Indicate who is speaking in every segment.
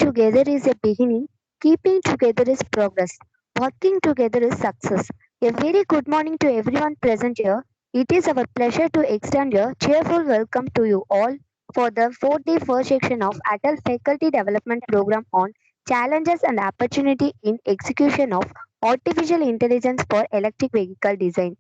Speaker 1: together is a beginning, keeping together is progress, working together is success. A very good morning to everyone present here. It is our pleasure to extend a cheerful welcome to you all for the 4-day first section of Atal Faculty Development Program on Challenges and Opportunity in Execution of Artificial Intelligence for Electric Vehicle Design.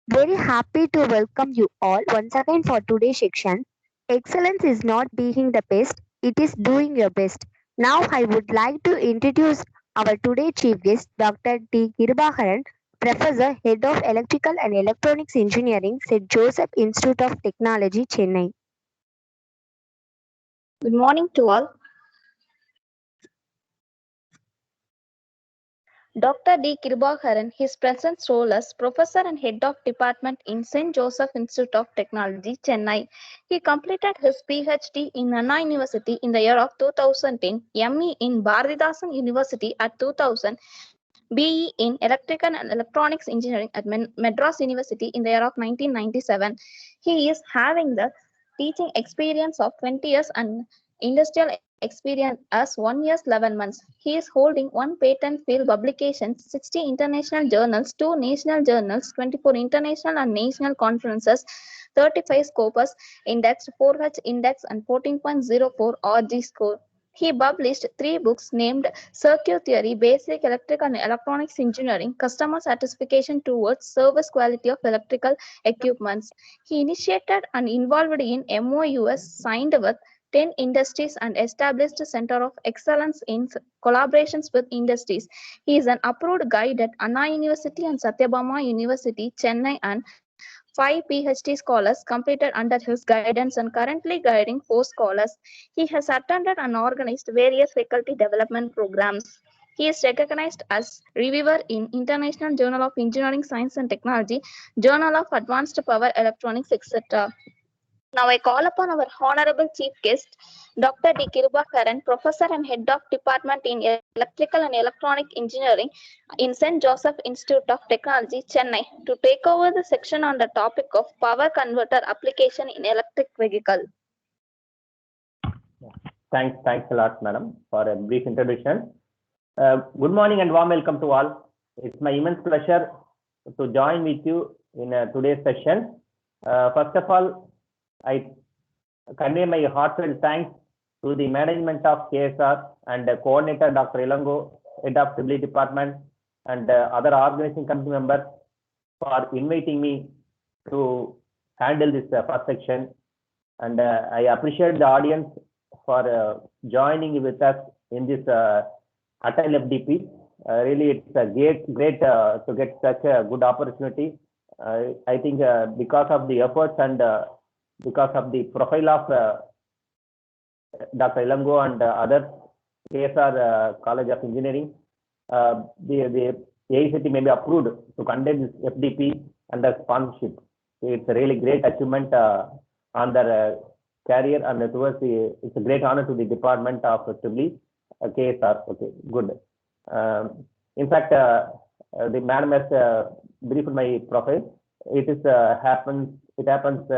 Speaker 1: Very happy to welcome you all once again for today's section. Excellence is not being the best, it is doing your best. Now I would like to introduce our today chief guest, Dr. D. Kirbaharan, Professor, Head of Electrical and Electronics Engineering, St. Joseph Institute of Technology, Chennai.
Speaker 2: Good morning to all. Dr. D. Kirbaharan, his present role as Professor and Head of Department in St. Joseph Institute of Technology, Chennai. He completed his PhD in Anna University in the year of 2010, ME in Bharathidasan University at 2000, BE in Electrical and Electronics Engineering at Madras University in the year of 1997. He is having the teaching experience of 20 years and industrial experience as 1 year 11 months. He is holding 1 patent field publication, 60 international journals, 2 national journals, 24 international and national conferences, 35 Scopus Index, 4H Index and 14.04 RG score. He published 3 books named Circuit Theory, Basic Electrical and Electronics Engineering, Customer Satisfaction Towards Service Quality of Electrical Equipments. He initiated and involved in MOUs signed with 10 industries and established a Center of Excellence in collaborations with industries. He is an approved guide at Anna University and Satyabama University, Chennai, and 5 PhD scholars completed under his guidance and currently guiding 4 scholars. He has attended and organized various faculty development programs. He is recognized as reviewer in International Journal of Engineering, Science and Technology, Journal of Advanced Power Electronics, etc. Now I call upon our Honorable Chief Guest, Dr. D. Kirbaharan, Professor and Head of Department in Electrical and Electronic Engineering in St. Joseph Institute of Technology, Chennai, to take over the section on the topic of power converter application in electric vehicle.
Speaker 3: Thanks a lot, madam, for a brief introduction. Good morning and warm welcome to all. It's my immense pleasure to join with you in today's session. First of all, I convey my heartfelt thanks to the management of KSR and coordinator Dr. Ilango, Head of Civil Department, and other organizing committee members for inviting me to handle this first section. And I appreciate the audience for joining with us in this Atal FDP. Really, it's a great to get such a good opportunity. I think because of the efforts and because of the profile of Dr. Ilango and others, KSR College of Engineering, the AICT may be approved to conduct this FDP under sponsorship. It's a really great achievement on their career, and it's a great honor to the Department of Civil KSR. Okay, good. In fact, the madam has briefed my profile. It happens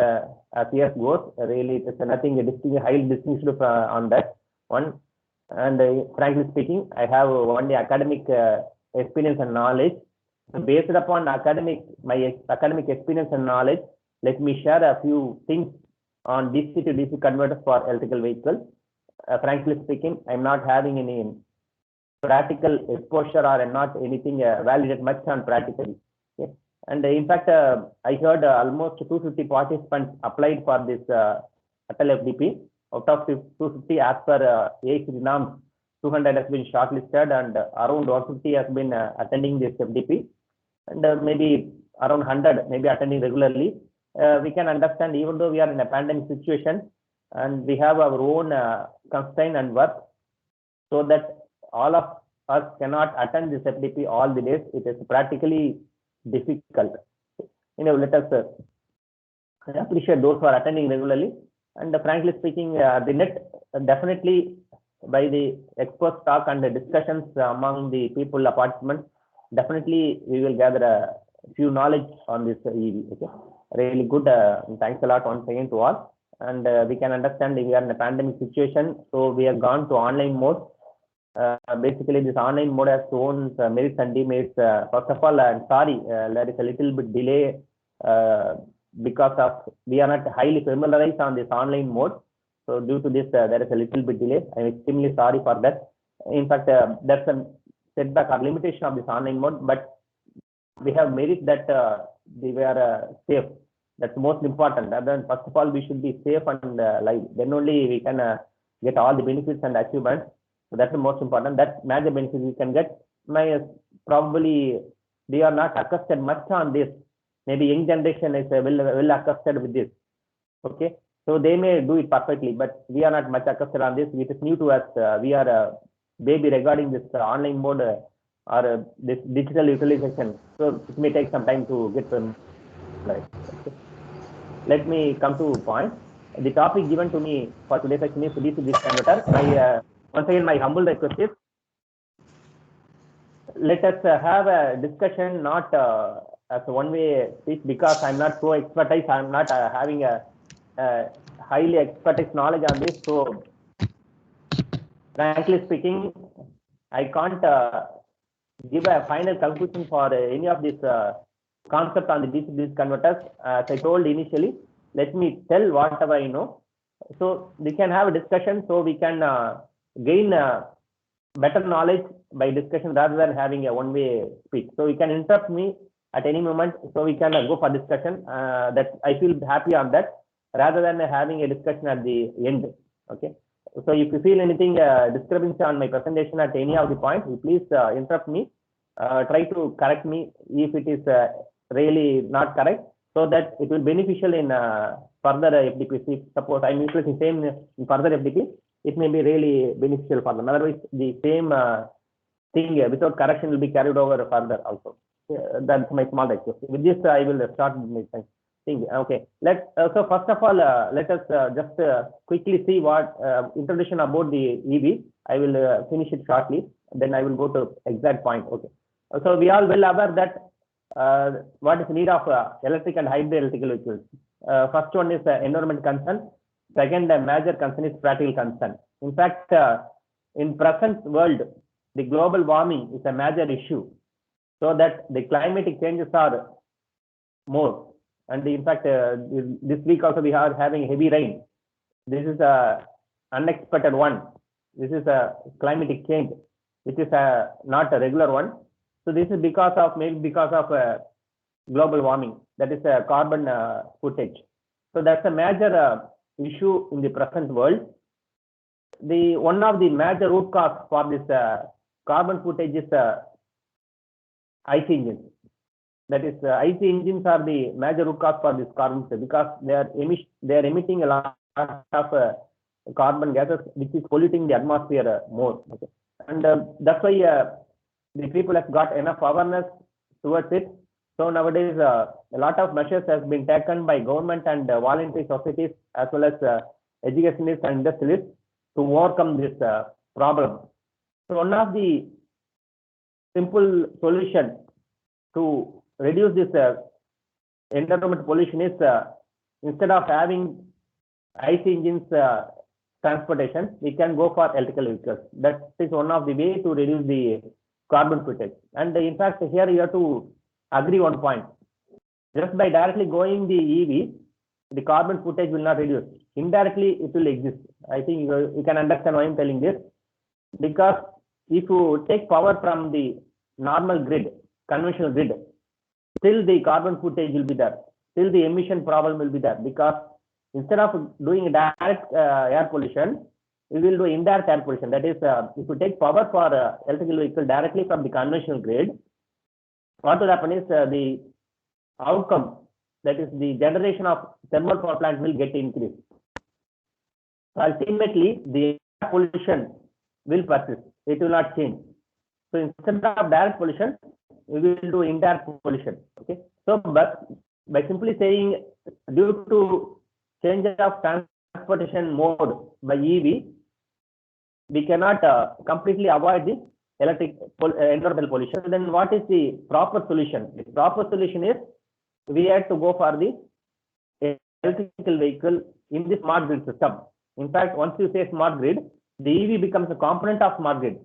Speaker 3: as years goes. Really, it is nothing highly distinguished on that one. And frankly speaking, I have only academic experience and knowledge. Based upon my academic experience and knowledge, let me share a few things on DC to DC converters for electrical vehicles. Frankly speaking, I'm not having any practical exposure, or I'm not anything validated much on practical. Okay? And in fact, I heard almost 250 participants applied for this Atal FDP. Out of 250, as per AICT norms, 200 has been shortlisted, and around 150 has been attending this FDP, and maybe around 100 maybe attending regularly. We can understand, even though we are in a pandemic situation and we have our own constraint and work, so that all of us cannot attend this FDP all the days. It is practically difficult. Let us appreciate those who are attending regularly. And frankly speaking, the net definitely, by the expert talk and the discussions among the people, the participants, definitely we will gather a few knowledge on this EV. Okay, really good. Thanks a lot once again to all. And we can understand we are in a pandemic situation, so we have gone to online mode. Basically, this online mode has shown merits and demerits. First of all, I'm sorry, there is a little bit delay because of we are not highly familiarized on this online mode. So due to this, there is a little bit delay. I'm extremely sorry for that. In fact, that's a setback or limitation of this online mode, but we have merit that we were safe. That's most important. And then first of all, we should be safe and live. Then only we can get all the benefits and achievements. So that's the most important. That's major benefits we can get. Probably we are not accustomed much on this. Maybe young generation is well accustomed with this. Okay, so they may do it perfectly, but we are not much accustomed on this. It is new to us. We are baby regarding this online mode or this digital utilization. So it may take some time to get them right. Okay. Let me come to point. The topic given to me for today's session is DC-DC converter. Once again, my humble request is let us have a discussion, not as a one-way speech, because I'm not so expertise. I'm not having a highly expertise knowledge on this. So, frankly speaking, I can't give a final conclusion for any of these concepts on the DC-DC converters. As I told initially, let me tell whatever I know. So we can have a discussion, so we can gain better knowledge by discussion rather than having a one-way speech. So you can interrupt me at any moment, so we can go for discussion. That I feel happy on that, rather than having a discussion at the end. Okay. So if you feel anything discrepancy on my presentation at any of the points, please interrupt me. Try to correct me if it is really not correct, so that it will be beneficial in further FDP. Suppose I'm utilizing same in further FDP, it may be really beneficial for them. Otherwise, the same thing without correction will be carried over further also. That's my small request. With this, I will start my thing. Okay. So first of all, let us just quickly see what introduction about the EV. I will finish it shortly. Then I will go to exact point. Okay. So we are well aware that what is the need of electric and hybrid electrical vehicles. First one is environment concern. Second, major concern is practical concern. In fact, in present world, the global warming is a major issue, so that the climatic changes are more. And in fact, this week also we are having heavy rain. This is a unexpected one. This is a climatic change, which is not a regular one. So this is because of global warming, that is carbon footage. So that's a major issue in the present world. One of the major root cause for this carbon footage is IC engines. That is, IC engines are the major root cause for this carbon footage, because they are emitting a lot of carbon gases, which is polluting the atmosphere more. Okay. And that's why the people have got enough awareness towards it. So nowadays, a lot of measures have been taken by government and voluntary societies, as well as educationists and industrialists, to overcome this problem. So one of the simple solution to reduce this environment pollution is instead of having IC engines transportation, we can go for electrical vehicles. That is one of the way to reduce the carbon footage. And in fact, here you have to agree one point. Just by directly going the EV, the carbon footage will not reduce. Indirectly, it will exist. I think you can understand why I'm telling this. Because if you take power from the normal grid, conventional grid, still the carbon footage will be there. Still the emission problem will be there. Because instead of doing direct air pollution, we will do indirect air pollution. That is, if you take power for electrical vehicle directly from the conventional grid, what will happen is the outcome, that is the generation of thermal power plant, will get increased. So ultimately, the air pollution will persist. It will not change. So instead of direct pollution, we will do indirect pollution. Okay. So, but by simply saying due to change of transportation mode by EV, we cannot completely avoid the environmental pollution. Then what is the proper solution? The proper solution is we have to go for the electrical vehicle in the smart grid system. In fact, once you say smart grid, the EV becomes a component of smart grid.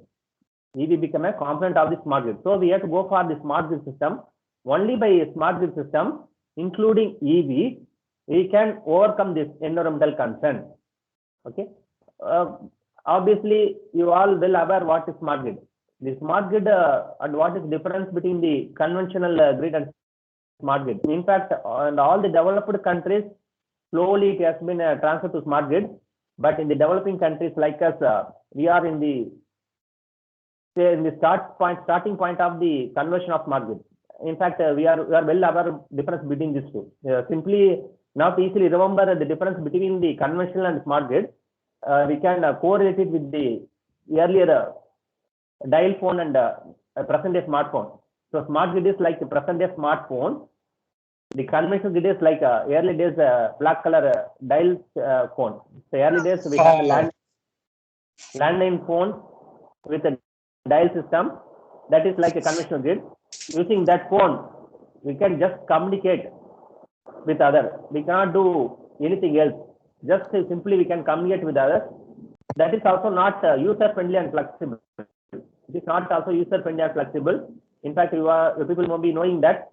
Speaker 3: EV become a component of the smart grid. So we have to go for the smart grid system. Only by a smart grid system, including EV, we can overcome this environmental concern. Okay. Obviously, you all will aware what is smart grid. The smart grid and what is difference between the conventional grid and smart grid. In fact, in all the developed countries, slowly it has been transferred to smart grid. But in the developing countries like us, we are in the starting point of the conversion of smart grid. In fact, we are well aware of difference between these two. Simply not easily remember the difference between the conventional and smart grid. We can correlate it with the earlier dial phone and present day smartphone. So smart grid is like the present day smartphone. The conventional grid is like early days black color dial phone. So early days we have a landline phone with a dial system. That is like a conventional grid. Using that phone, we can just communicate with others. We cannot do anything else. Just simply we can communicate with others. That is also not user friendly and flexible. It is not also user friendly and flexible. In fact, you people may be knowing that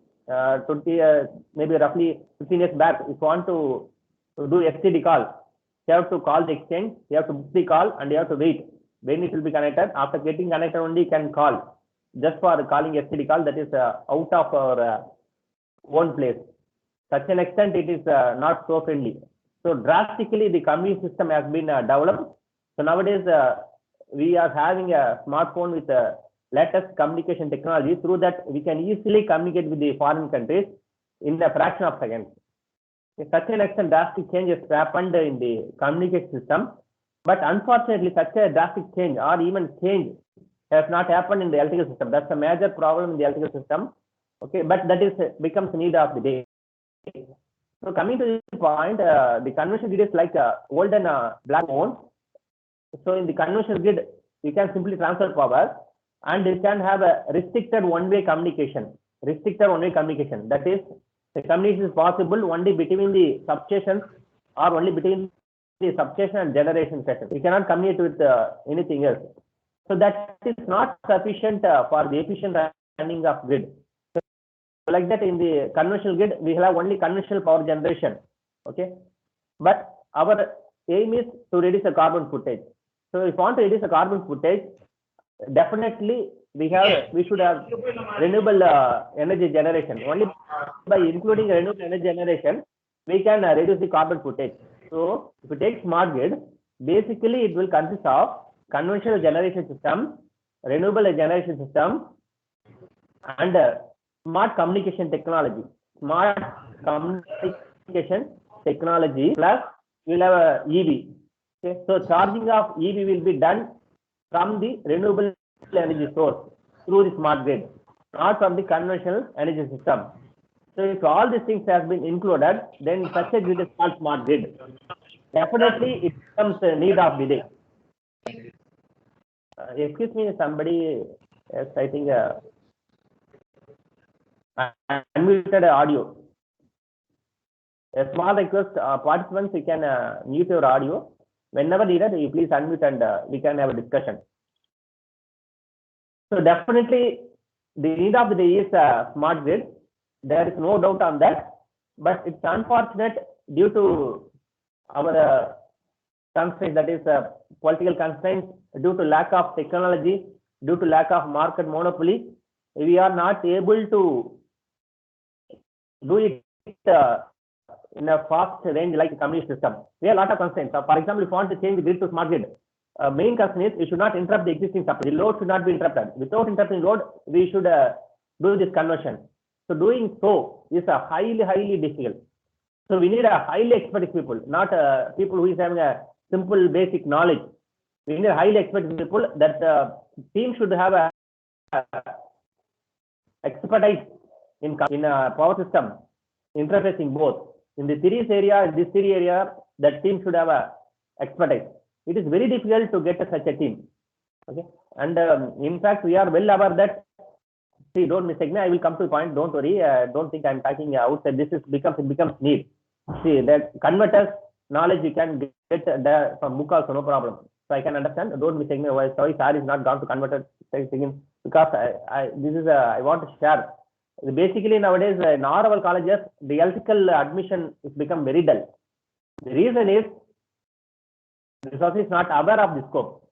Speaker 3: 20 maybe roughly 15 years back, if you want to do STD call, you have to call the exchange, you have to book the call, and you have to wait when it will be connected. After getting connected, only you can call. Just for calling STD call, that is out of our own place. Such an extent, it is not so friendly. So drastically, the communication system has been developed. So nowadays, we are having a smartphone with latest communication technology. Through that, we can easily communicate with the foreign countries in a fraction of seconds. Such an extent, drastic change has happened in the communication system. But unfortunately, such a drastic change or even change has not happened in the electrical system. That's a major problem in the electrical system. Okay, but that is becomes need of the day. So coming to this point, the conventional grid is like old and black phone. So in the conventional grid, you can simply transfer power, and you can have a restricted one-way communication. Restricted one-way communication. That is, the communication is possible only between the substations or only between the substation and generation station. You cannot communicate with anything else. So that is not sufficient for the efficient running of grid. So like that, in the conventional grid, we have only conventional power generation. Okay, but our aim is to reduce the carbon footage. So if you want to reduce the carbon footage, definitely we should have renewable energy generation. Only by including renewable energy generation, we can reduce the carbon footage. So if you take smart grid, basically it will consist of conventional generation system, renewable generation system, and smart communication technology. Smart communication technology plus we'll have a EV. Okay, so charging of EV will be done from the renewable energy source through the smart grid, not from the conventional energy system. So if all these things have been included, then such a grid is called smart grid. Definitely, it becomes a need of the day. Excuse me, somebody is, I think, unmuted audio. A small request, participants, you can mute your audio. Whenever needed, you please unmute and we can have a discussion. So definitely, the need of the day is smart grid. There is no doubt on that. But it's unfortunate due to our constraints, that is political constraints, due to lack of technology, due to lack of market monopoly, we are not able to do it in a fast range like a community system. We have a lot of constraints. So for example, if you want to change the grid to smart grid, main concern is you should not interrupt the existing supply. The load should not be interrupted. Without interrupting load, we should do this conversion. So doing so is a highly difficult. So we need a highly experienced people, not people who is having a simple basic knowledge. We need a highly experienced people. That team should have a expertise in power system interfacing both. In the series area, in this series area, that team should have a expertise. It is very difficult to get such a team. Okay, and in fact, we are well aware that. See, don't mistake me. I will come to the point. Don't worry. Don't think I'm talking outside. This is becomes need. See, that converters knowledge you can get from book also, no problem. So I can understand. Don't mistake me. Sorry, sir is not gone to converted second because I want to share. Basically nowadays in all our colleges the electrical admission is become very dull. The reason is the society is not aware of the scope.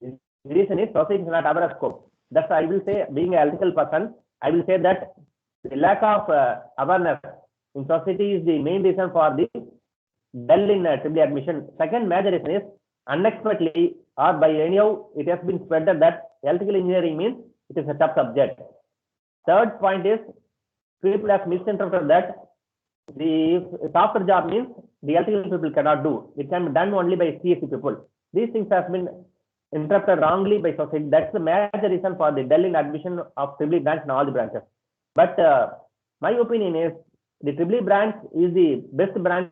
Speaker 3: The reason is society is not aware of scope. That's why I will say, being an electrical person, I will say that the lack of awareness in society is the main reason for the dull in triple admission. Second major reason is unexpectedly or by anyhow it has been spread that electrical engineering means it is a tough subject. Third point is people have misinterpreted that the software job means the electrical people cannot do. It can be done only by CSE people. These things have been interpreted wrongly by society. That's the major reason for the dull in admission of triple branch in all the branches. But my opinion is the triple branch is the best branch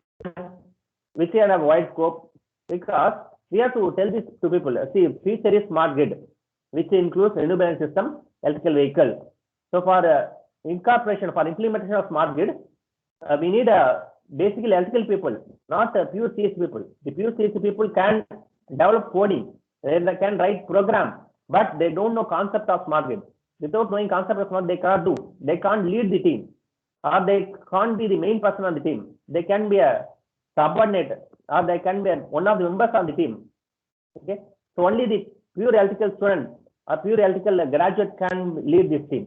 Speaker 3: which can have wide scope, because we have to tell this to people. See, future is smart grid, which includes renewable energy system, electrical vehicle. So for incorporation, for implementation of smart grid, we need basically electrical people, not pure CS people. The pure CS people can develop coding, they can write program, but they don't know concept of smart grid. Without knowing concept of smart, they cannot do. They can't lead the team, or they can't be the main person on the team. They can be a subordinate, or they can be one of the members on the team. Okay, so only the pure electrical student or pure electrical graduate can lead this team,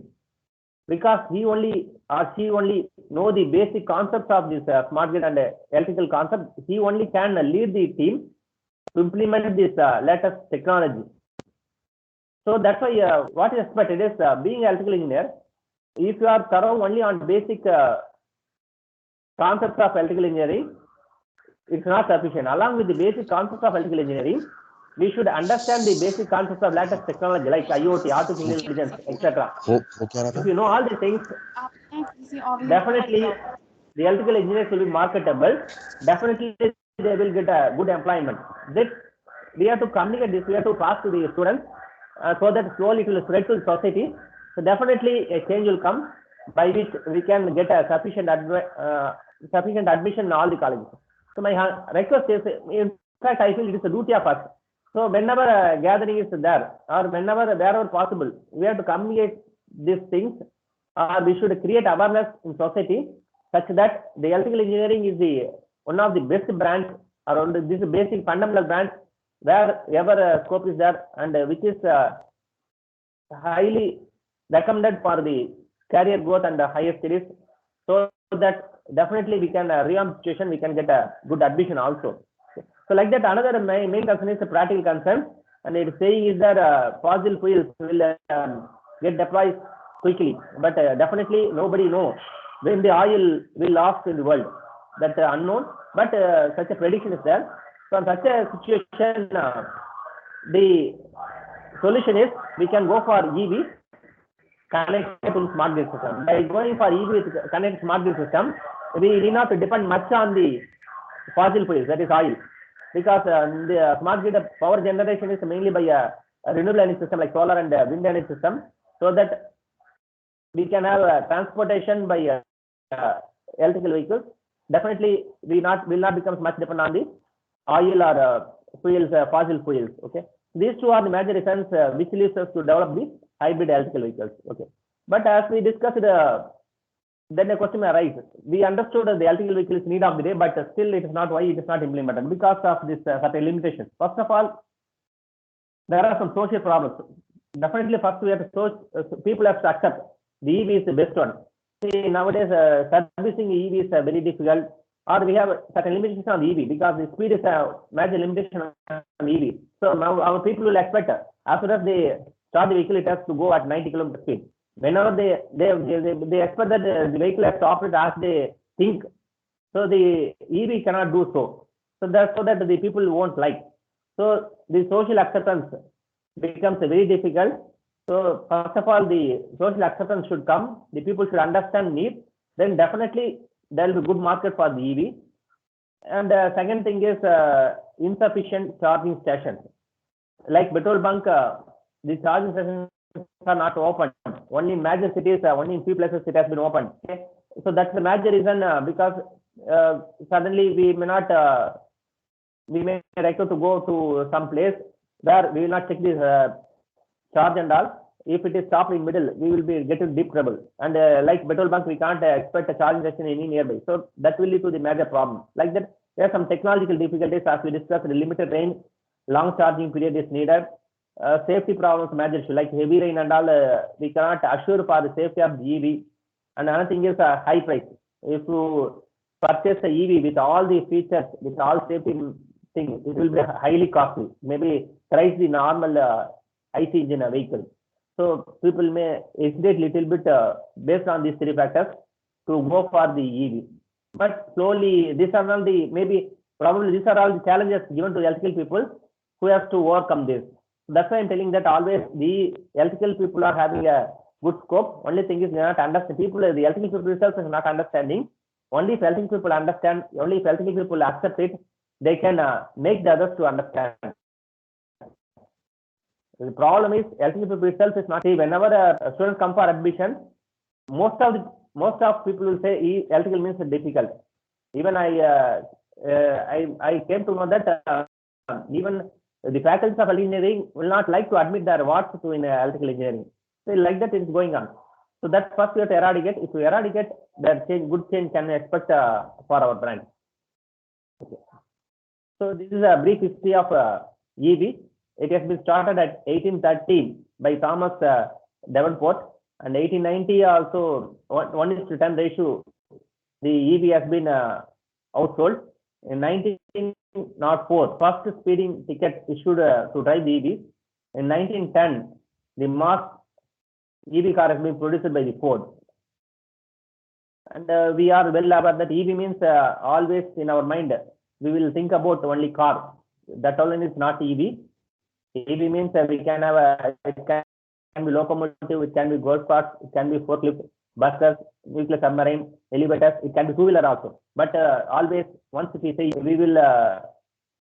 Speaker 3: because he only or she only know the basic concepts of this smart grid and electrical concept. He only can lead the team to implement this latest technology. So that's why what is expected is being an electrical engineer, if you are thorough only on basic concepts of electrical engineering, it's not sufficient. Along with the basic concepts of electrical engineering, we should understand the basic concepts of latest technology like IoT, artificial intelligence, etc. If you know all these things, definitely the electrical engineers will be marketable. Definitely they will get a good employment. This we have to communicate this. We have to pass to the students so that slowly it will spread to the society. So definitely a change will come by which we can get a sufficient admission in all the colleges. So my request is, in fact, I feel it is a duty of us. So whenever a gathering is there, or wherever possible, we have to communicate these things, or we should create awareness in society such that the electrical engineering is the one of the best branch, or this basic fundamental branch wherever scope is there, and which is highly recommended for the career growth and higher studies, so that definitely we can revamp situation, we can get a good admission also. So like that, another main concern is the practical concern, and it saying is that fossil fuels will get deployed quickly, but definitely nobody knows when the oil will last in the world. That's unknown, but such a prediction is there. So in such a situation, the solution is we can go for EV connected to smart grid system. By going for EV with connected smart grid system, we need not to depend much on the fossil fuels, that is oil, because the smart grid power generation is mainly by a renewable energy system like solar and wind energy system, so that we can have transportation by electrical vehicles. Definitely will not become much dependent on the oil or fuels, fossil fuels. Okay, these two are the major reasons which leads us to develop the hybrid electrical vehicles. Okay, but as we discussed, then a question may arise. We understood the electrical vehicle is need of the day, but still it is not. Why it is not implemented? Because of this certain limitations. First of all, there are some social problems. Definitely, first we have to people have to accept the EV is the best one. See, nowadays servicing EV is very difficult, or we have certain limitations on the EV because the speed is a major limitation on EV. So now our people will expect as soon as they start the vehicle, it has to go at 90 km speed. Whenever they expect that the vehicle has to operate as they think. So the EV cannot do so. So that's so that the people won't like. So the social acceptance becomes very difficult. So first of all, the social acceptance should come. The people should understand need. Then definitely there will be good market for the EV. And second thing is insufficient charging stations. Like petrol bunk, the charging stations are not open. Only in major cities, only in few places it has been opened. Okay? So that's the major reason because suddenly we may require to go to some place. where we will not check this charge and all. If it is stopped in middle, we will be getting deep trouble. And like petrol bunk, we can't expect a charging station any nearby. So that will lead to the major problem. Like that, there are some technological difficulties as we discussed. The limited range, long charging period is needed. Safety problems, major issue like heavy rain and all. We cannot assure for the safety of the EV. And another thing is a high price. If you purchase a EV with all the features, with all safety things, it will be highly costly. Maybe thrice the normal IC engine vehicle. So people may hesitate little bit based on these three factors to go for the EV. But slowly, these are all the probably these are all the challenges given to electrical people who have to overcome this. That's why I'm telling that always the electrical people are having a good scope. Only thing is they are not understand people. The electrical people itself is not understanding. Only if electrical people understand, only if electrical people accept it, they can make the others to understand. The problem is electrical people itself is not. See, whenever a student come for admission, most of people will say electrical means difficult. Even I came to know that even the faculties of engineering will not like to admit their wards to in electrical engineering. So like that it is going on. So that's first we have to eradicate. If we eradicate, that change, good change can we expect for our brand. Okay. So this is a brief history of EV. It has been started at 1813 by Thomas Davenport, and 1890 also 1:10 ratio. The EV has been outsold. In 1904, first speeding ticket issued to drive the EV. In 1910, the mass EV car has been produced by the Ford. And we are well aware that EV means always in our mind, we will think about only car. That alone is not EV. EV means we can have it can be locomotive, it can be golf carts, it can be forklift, buses, nuclear submarine, elevators, it can be two-wheeler also. But always, once we say we will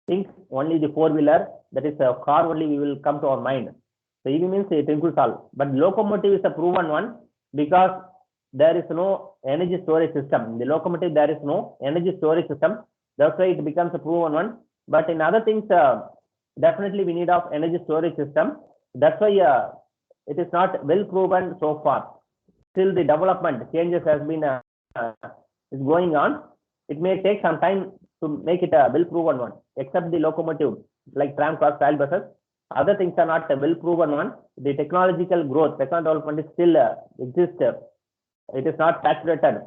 Speaker 3: think only the four-wheeler, that is a car only, we will come to our mind. So EV means it includes all. But locomotive is a proven one because there is no energy storage system. In the locomotive, there is no energy storage system. That's why it becomes a proven one. But in other things, definitely we need of energy storage system. That's why it is not well proven so far. Still the development changes has been is going on. It may take some time to make it a well proven one, except the locomotive like tram cars, rail buses. Other things are not a well proven one. The technological growth, technological development is still exists. It is not saturated.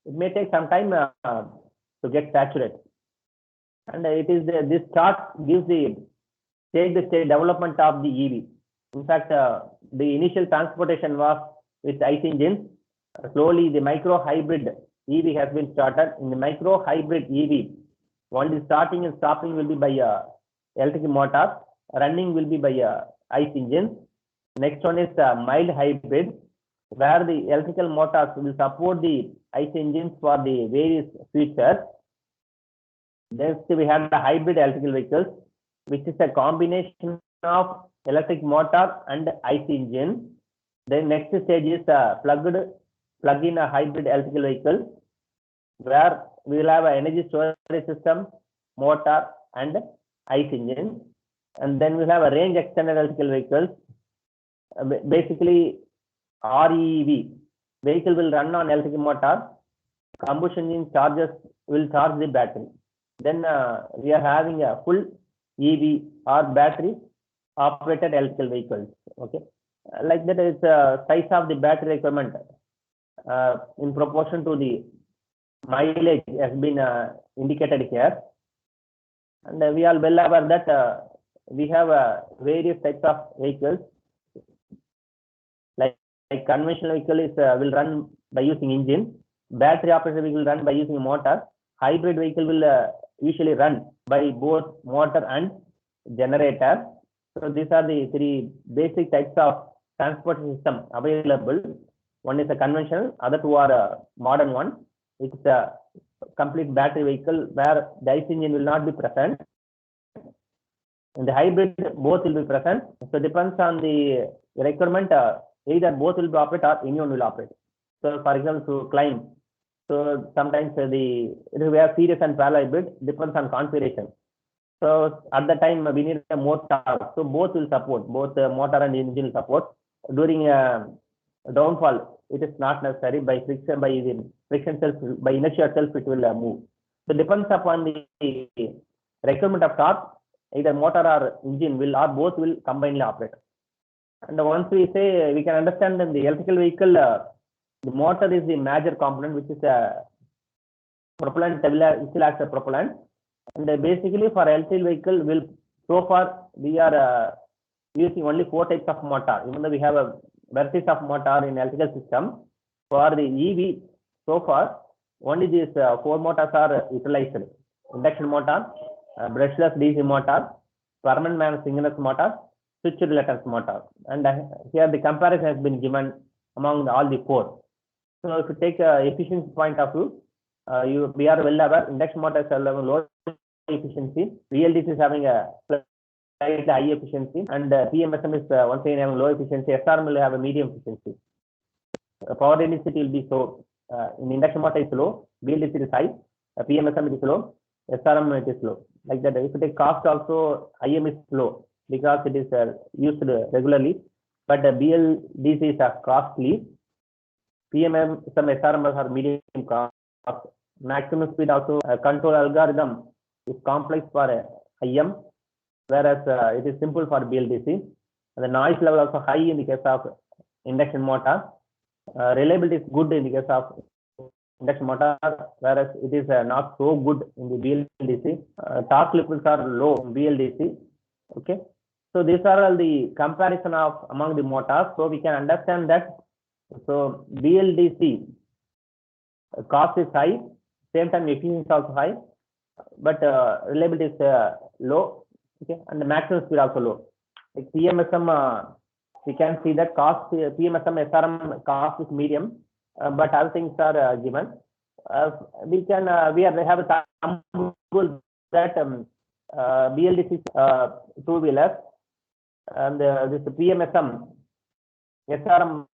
Speaker 3: It may take some time to get saturated. And it is this chart gives the stage development of the EV. In fact, the initial transportation was with IC engines. Slowly, the micro hybrid EV has been started. In the micro hybrid EV, only starting and stopping will be by electric motor. Running will be by IC engines. Next one is mild hybrid, where the electrical motors will support the IC engines for the various features. Then we have the hybrid electrical vehicles, which is a combination of electric motor and IC engine. Then next stage is plug-in hybrid electrical vehicle, where we will have an energy storage system, motor and IC engine. And then we'll have a range extended electrical vehicles. Basically, REEV vehicle will run on electric motor. Combustion engine will charge the battery. Then we are having a full EV or battery operated electrical vehicles. Okay, like that is size of the battery requirement in proportion to the mileage has been indicated here. And we are well aware that we have various types of vehicles. Like conventional vehicle is will run by using engine. Battery operated vehicle will run by using motor. Hybrid vehicle will usually run by both motor and generator. So these are the three basic types of transport system available. One is a conventional, other two are a modern one. It's a complete battery vehicle where the IC engine will not be present. In the hybrid, both will be present. So depends on the requirement. Either both will be operated or any one will operate. So for example, to climb. So sometimes we have series and parallel hybrid, depends on configuration. So at the time we need a more torque. So both will support, both motor and engine will support. During downfall, it is not necessary. By friction, by the friction self, by inertia itself, it will move. So depends upon the requirement of torque. Either motor or engine will or both will combinedly operate. And once we say, we can understand in the electrical vehicle, the motor is the major component, which is a propellant, still acts as a propellant. And basically for electrical vehicle, so far we are using only 4 types of motor. Even though we have a varieties of motor in electrical system, for the EV, so far only these 4 motors are utilized: induction motor, brushless DC motor, permanent magnet synchronous motor, switch reluctance motor. And here the comparison has been given among all the 4. So if you take efficiency point of view, we are well aware induction motor is having low efficiency, VLDC is having a slightly high efficiency, and PMSM is once again having low efficiency. SRM will have a medium efficiency. Power density will be so in induction motor is low, VLDC is high, PMSM is low, SRM it is low. Like that. If you take cost also, IM is low because it is used regularly, but BLDC is costly. PMM, some SRMs are medium cost. Maximum speed also control algorithm is complex for IM, whereas it is simple for BLDC. And the noise level also high in the case of induction motor. Reliability is good in the case of induction motor, whereas it is not so good in the BLDC. Torque levels are low in BLDC. Okay, so these are all the comparison of among the motors. So we can understand that. So BLDC cost is high, same time efficiency is also high, but reliability is low. Okay, and the maximum speed also low. Like PMSM, we can see that cost PMSM SRM cost is medium, but other things are given. We have a thumb rule that BLDC two-wheelers and this PMSM SRM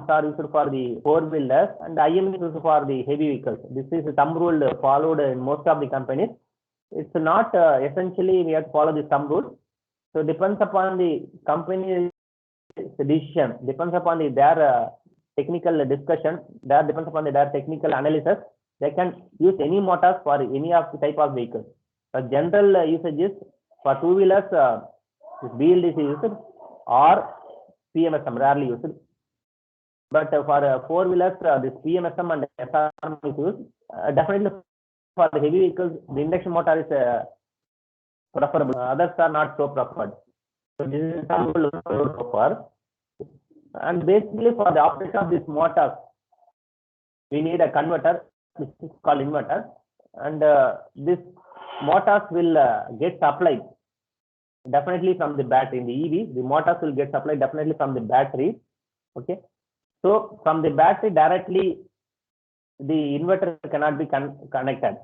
Speaker 3: are used for the four-wheelers and IM is used for the heavy vehicles. This is a thumb rule followed in most of the companies. It's not essentially we have to follow the thumb rule. So depends upon the company's decision, depends upon their technical discussion, depends upon their technical analysis. They can use any motors for any of the type of vehicles. The general usage is for two-wheelers, BLDC used or PMSM rarely used. But for four-wheelers, this PMSM and SRM is used. Definitely for the heavy vehicles, the induction motor is preferable. Others are not so preferred. So this is so far. And basically for the operation of this motor, we need a converter, which is called inverter. And this motors will get supplied definitely from the battery. In the EV, the motors will get supplied definitely from the battery. Okay. So from the battery directly, the inverter cannot be connected.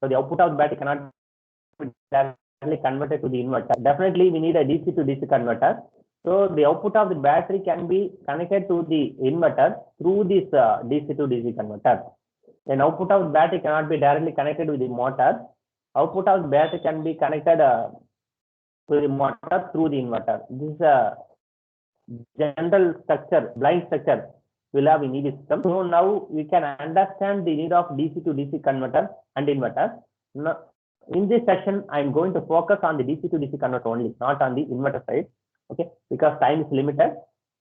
Speaker 3: So the output of the battery cannot be directly converted to the inverter. Definitely we need a DC to DC converter. So the output of the battery can be connected to the inverter through this DC to DC converter. Then output of the battery cannot be directly connected with the motor. Output of the battery can be connected to the motor through the inverter. This is a general structure, blind structure will have in EV system. So now we can understand the need of DC to DC converter and inverter. Now, in this session, I am going to focus on the DC to DC converter only, not on the inverter side. Okay, because time is limited.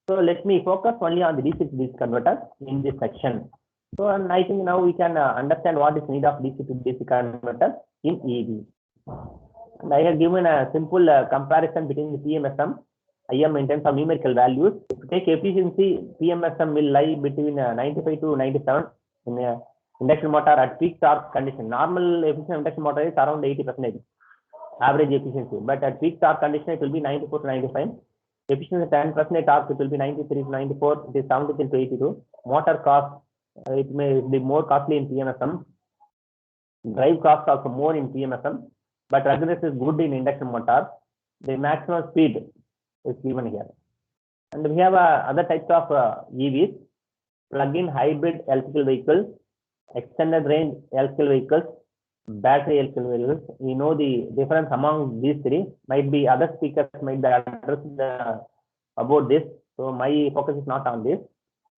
Speaker 3: So let me focus only on the DC to DC converter in this section. So and I think now we can understand what is need of DC to DC converter in EV. And I have given a simple comparison between the PMSM, IM in terms of numerical values. If you take efficiency, PMSM will lie between 95 to 97 in induction motor at peak torque condition. Normal efficient induction motor is around 80% average efficiency, but at peak torque condition it will be 94 to 95. Efficiency 10% torque it will be 93 to 94. It is 73 to 82. Motor cost it may be more costly in PMSM. Drive cost also more in PMSM, but ruggedness is good in induction motor. The maximum speed is given here. And we have other types of EVs: plug-in hybrid electrical vehicles, extended range electrical vehicles, battery electrical vehicles. We know the difference among these three. Might be other speakers might be addressed about this. So my focus is not on this.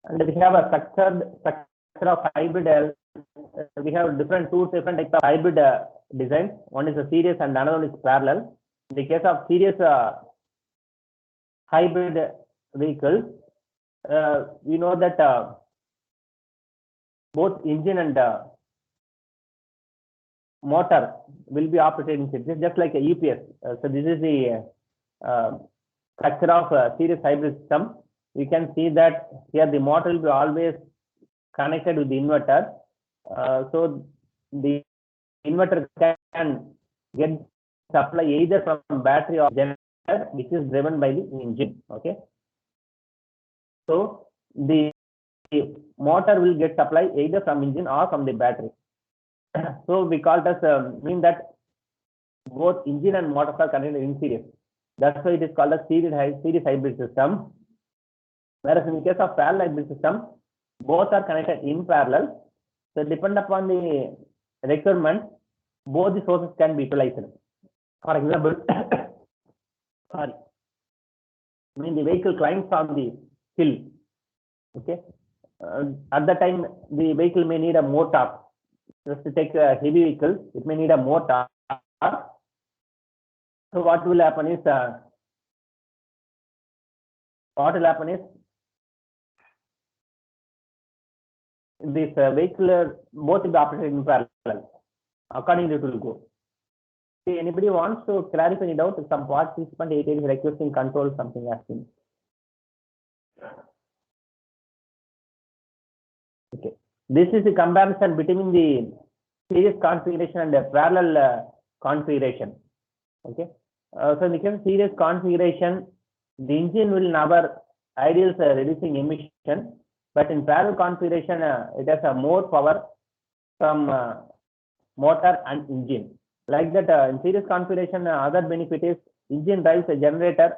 Speaker 3: And we have a structure of hybrid. We have two different types of hybrid designs. One is a series and another one is parallel. In the case of series hybrid vehicles, we know that both engine and motor will be operated in series, just like a UPS. So this is the structure of a series hybrid system. You can see that here the motor will be always connected with the inverter. So the inverter can get supply either from battery or generator, which is driven by the engine. Okay. So the motor will get supply either from engine or from the battery. So we call it as mean that both engine and motor are connected in series. That's why it is called a series hybrid system. Whereas in the case of parallel hybrid system, both are connected in parallel. So depend upon the requirement, both the sources can be utilized. For example, sorry, when the vehicle climbs on the hill, okay, at that time the vehicle may need a more torque. Just to take a heavy vehicle, it may need a more torque. So what will happen is this vehicle both will be operated in parallel. Accordingly, it will go. See, anybody wants to clarify any doubt? Some participant is requesting control something asking. Okay. This is the comparison between the series configuration and the parallel configuration. Okay. So in the case of series configuration, the engine will never ideals reducing emission, but in parallel configuration, it has more power from motor and engine. Like that, in series configuration, other benefit is engine drives a generator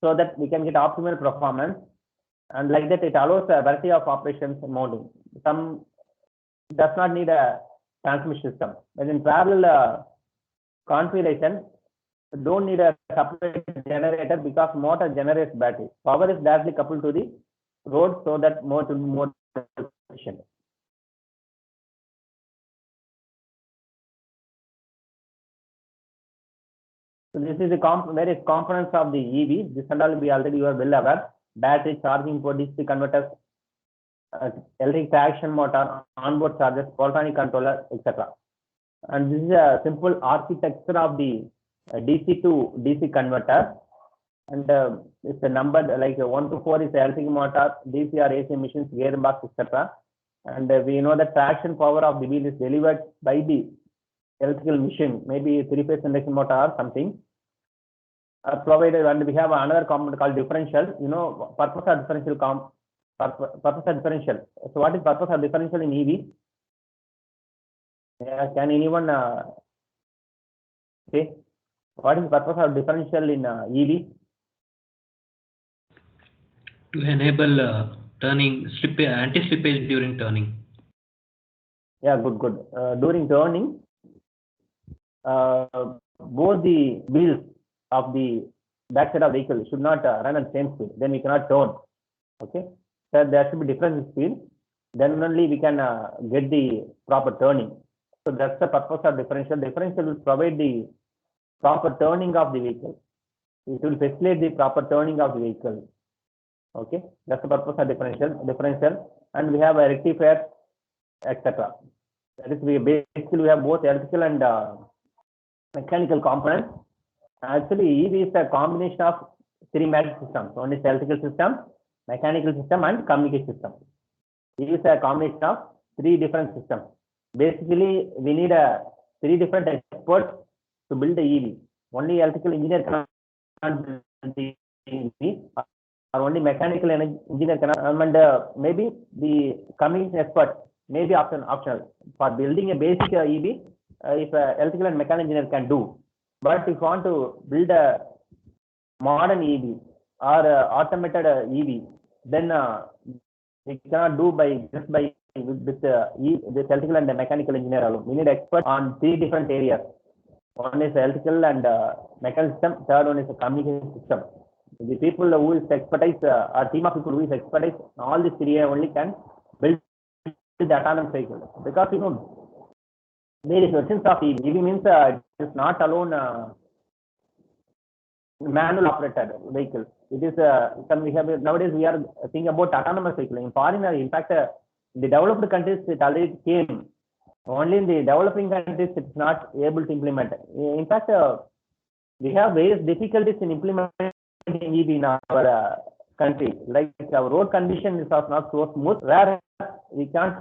Speaker 3: so that we can get optimal performance. And like that, it allows a variety of operations and mounting. Some does not need a transmission system. But in parallel configuration, don't need a separate generator because motor generates battery. Power is directly coupled to the road so that motor will be more efficient. So this is the various components of the EV. This and all we already are well aware. Battery, charging port, DC converters, electric traction motor, onboard chargers, electronic controller, etc. And this is a simple architecture of the DC to DC converter. And it's a number like 1 to 4 is the electric motor, DC or AC machines, gearbox, etc. And we know that traction power of the wheel is delivered by the electrical machine, maybe 3-phase induction motor or something. Provided, and we have another component called differential. You know, purpose of differential purpose of differential. So what is purpose of differential in EV? Can anyone say what is the purpose of differential in EV?
Speaker 4: To enable turning, anti-slippage during turning.
Speaker 3: Yeah, good. During turning, both the wheels of the backside of the vehicle should not run at the same speed. Then we cannot turn. Okay, so there should be difference in speed. Then only we can get the proper turning. So that's the purpose of differential. Differential will provide the proper turning of the vehicle. It will facilitate the proper turning of the vehicle. Okay, that's the purpose of differential. And we have a rectifier, etc. That is, basically we have both electrical and mechanical components. Actually, EV is a combination of 3 major systems. One is electrical system, mechanical system, and communication system. EV is a combination of 3 different systems. Basically, we need 3 different experts to build the EV. Only electrical engineer cannot build the EV, or only mechanical engineer cannot. And maybe the communication expert may be optional for building a basic EV. If electrical and mechanical engineer can do, but if you want to build a modern EV or automated EV, then we cannot do just by with this electrical and mechanical engineer alone. We need experts on 3 different areas. One is electrical and mechanical system. Third one is a communication system. The people who is expertise, our team of people who is expertise, all these 3 only can build the autonomous vehicle. Because there is versions of EV. EV means it is not alone manual operated vehicle. It is we have nowadays we are thinking about autonomous vehicle. In foreign, in fact, the developed countries it already came. Only in the developing countries it's not able to implement. In fact, we have various difficulties in implementing EV in our country. Like our road condition is not so smooth, where we can't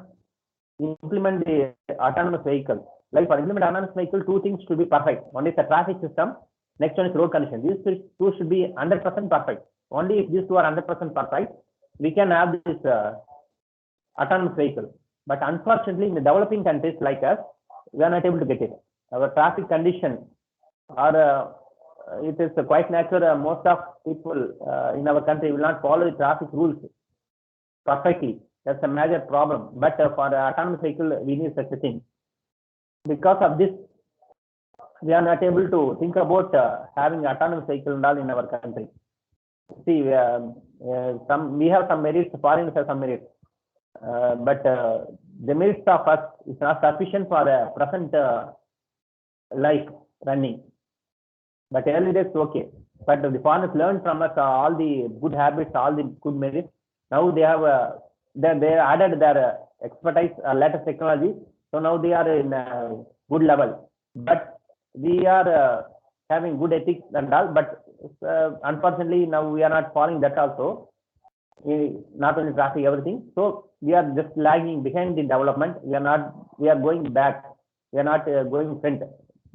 Speaker 3: implement the autonomous vehicle. Like for implement autonomous vehicle, 2 things should be perfect. One is the traffic system. Next one is road condition. These 2 should be 100% perfect. Only if these 2 are 100% perfect, we can have this autonomous vehicle. But unfortunately, in the developing countries like us, we are not able to get it. Our traffic condition are it is quite natural. Most of people in our country will not follow the traffic rules perfectly. That's a major problem. But for the autonomous vehicle, we need such a thing. Because of this, we are not able to think about having autonomous vehicle and all in our country. See, we have some merits, foreigners have some merits, but the merits of us is not sufficient for the present life running. But early days okay. But the foreigners learned from us all the good habits, all the good merits. Now they have they added their expertise, latest technology. So now they are in a good level. But we are having good ethics and all. But unfortunately, now we are not following that also. Not only traffic, everything. So we are just lagging behind the development. We are going back. We are not going front.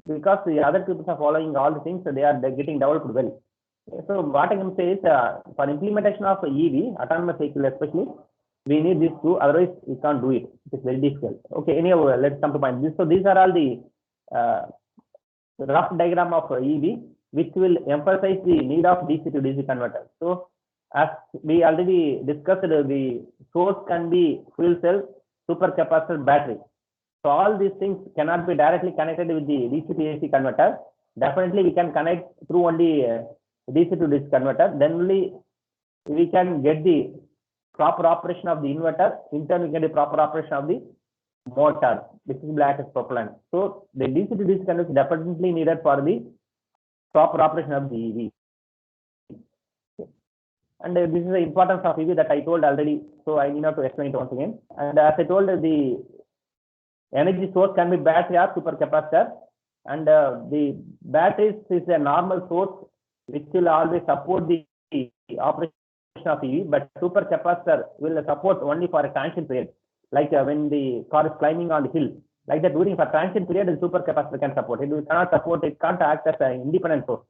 Speaker 3: Because the other people are following all the things, they're getting developed well. So what I can say is for implementation of EV, autonomous vehicle especially, we need these 2, otherwise we can't do it. It's very difficult. Okay, anyhow, let's come to point. So these are all the rough diagram of EV, which will emphasize the need of DC to DC converter. So as we already discussed, the source can be fuel cell, supercapacitor, battery. So all these things cannot be directly connected with the DC to AC converter. Definitely we can connect through only DC to DC converter. Then only we can get the proper operation of the inverter. In turn, we get the proper operation of the motor, which is black as propellant. So the DC to DC converter is definitely needed for the proper operation of the EV. And this is the importance of EV that I told already. So I need not to explain it once again. And as I told, the energy source can be battery or supercapacitor, and the batteries is a normal source which will always support the operation of EV, but supercapacitor will support only for a transient period, like when the car is climbing on the hill. Like that, during for transient period, the supercapacitor can support it. It cannot support. It can't act as an independent source.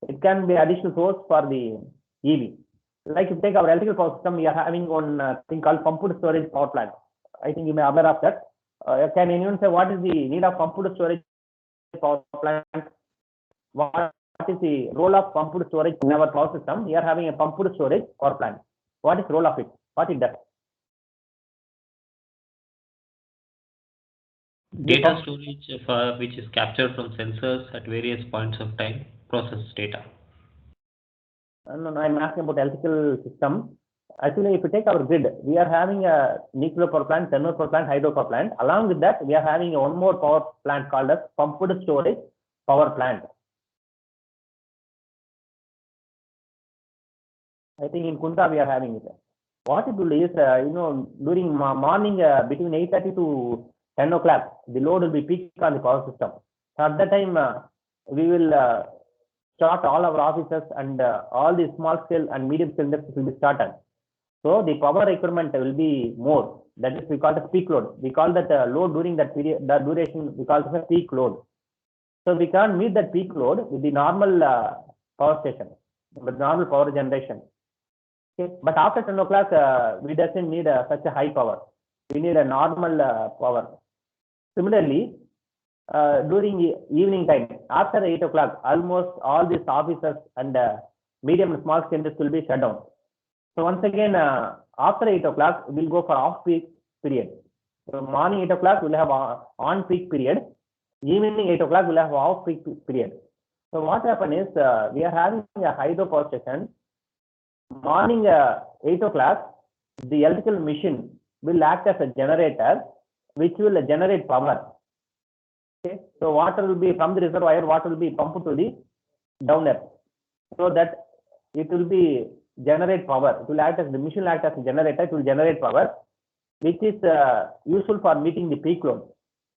Speaker 3: It can be additional source for the EV. Like if you take our electrical power system, we are having one thing called pumped storage power plant. I think you may be aware of that. Can anyone say what is the need of pumped storage power plant? What is the role of pumped storage in our power system? We are having a pumped storage power plant. What is the role of it? What it does?
Speaker 4: Data storage which is captured from sensors at various points of time, process data.
Speaker 3: No, I'm asking about electrical system. Actually, if you take our grid, we are having a nuclear power plant, thermal power plant, hydro power plant. Along with that, we are having one more power plant called as pumped storage power plant. I think in Kunta we are having it. What it will is, during morning between 8:30 to 10 o'clock, the load will be peak on the power system. So at that time, we will start all our offices and all the small scale and medium scale industries will be started. So the power requirement will be more. That is, we call it peak load. We call that load during that period, that duration, we call it a peak load. So we can't meet that peak load with the normal power station, with normal power generation. Okay. But after 10 o'clock, we doesn't need such a high power. We need a normal power. Similarly, during the evening time, after 8 o'clock, almost all these offices and medium and small scale will be shut down. So once again, after 8 o'clock, we'll go for off-peak period. So morning 8 o'clock will have on peak period, evening 8 o'clock will have off peak period. So what happen is we are having a hydro power station. Morning 8 o'clock, the electrical machine will act as a generator, which will generate power. Okay, so water will be from the reservoir, water will be pumped to the downer, so that it will be generate power. It will act as the machine will act as a generator. It will generate power, which is useful for meeting the peak load.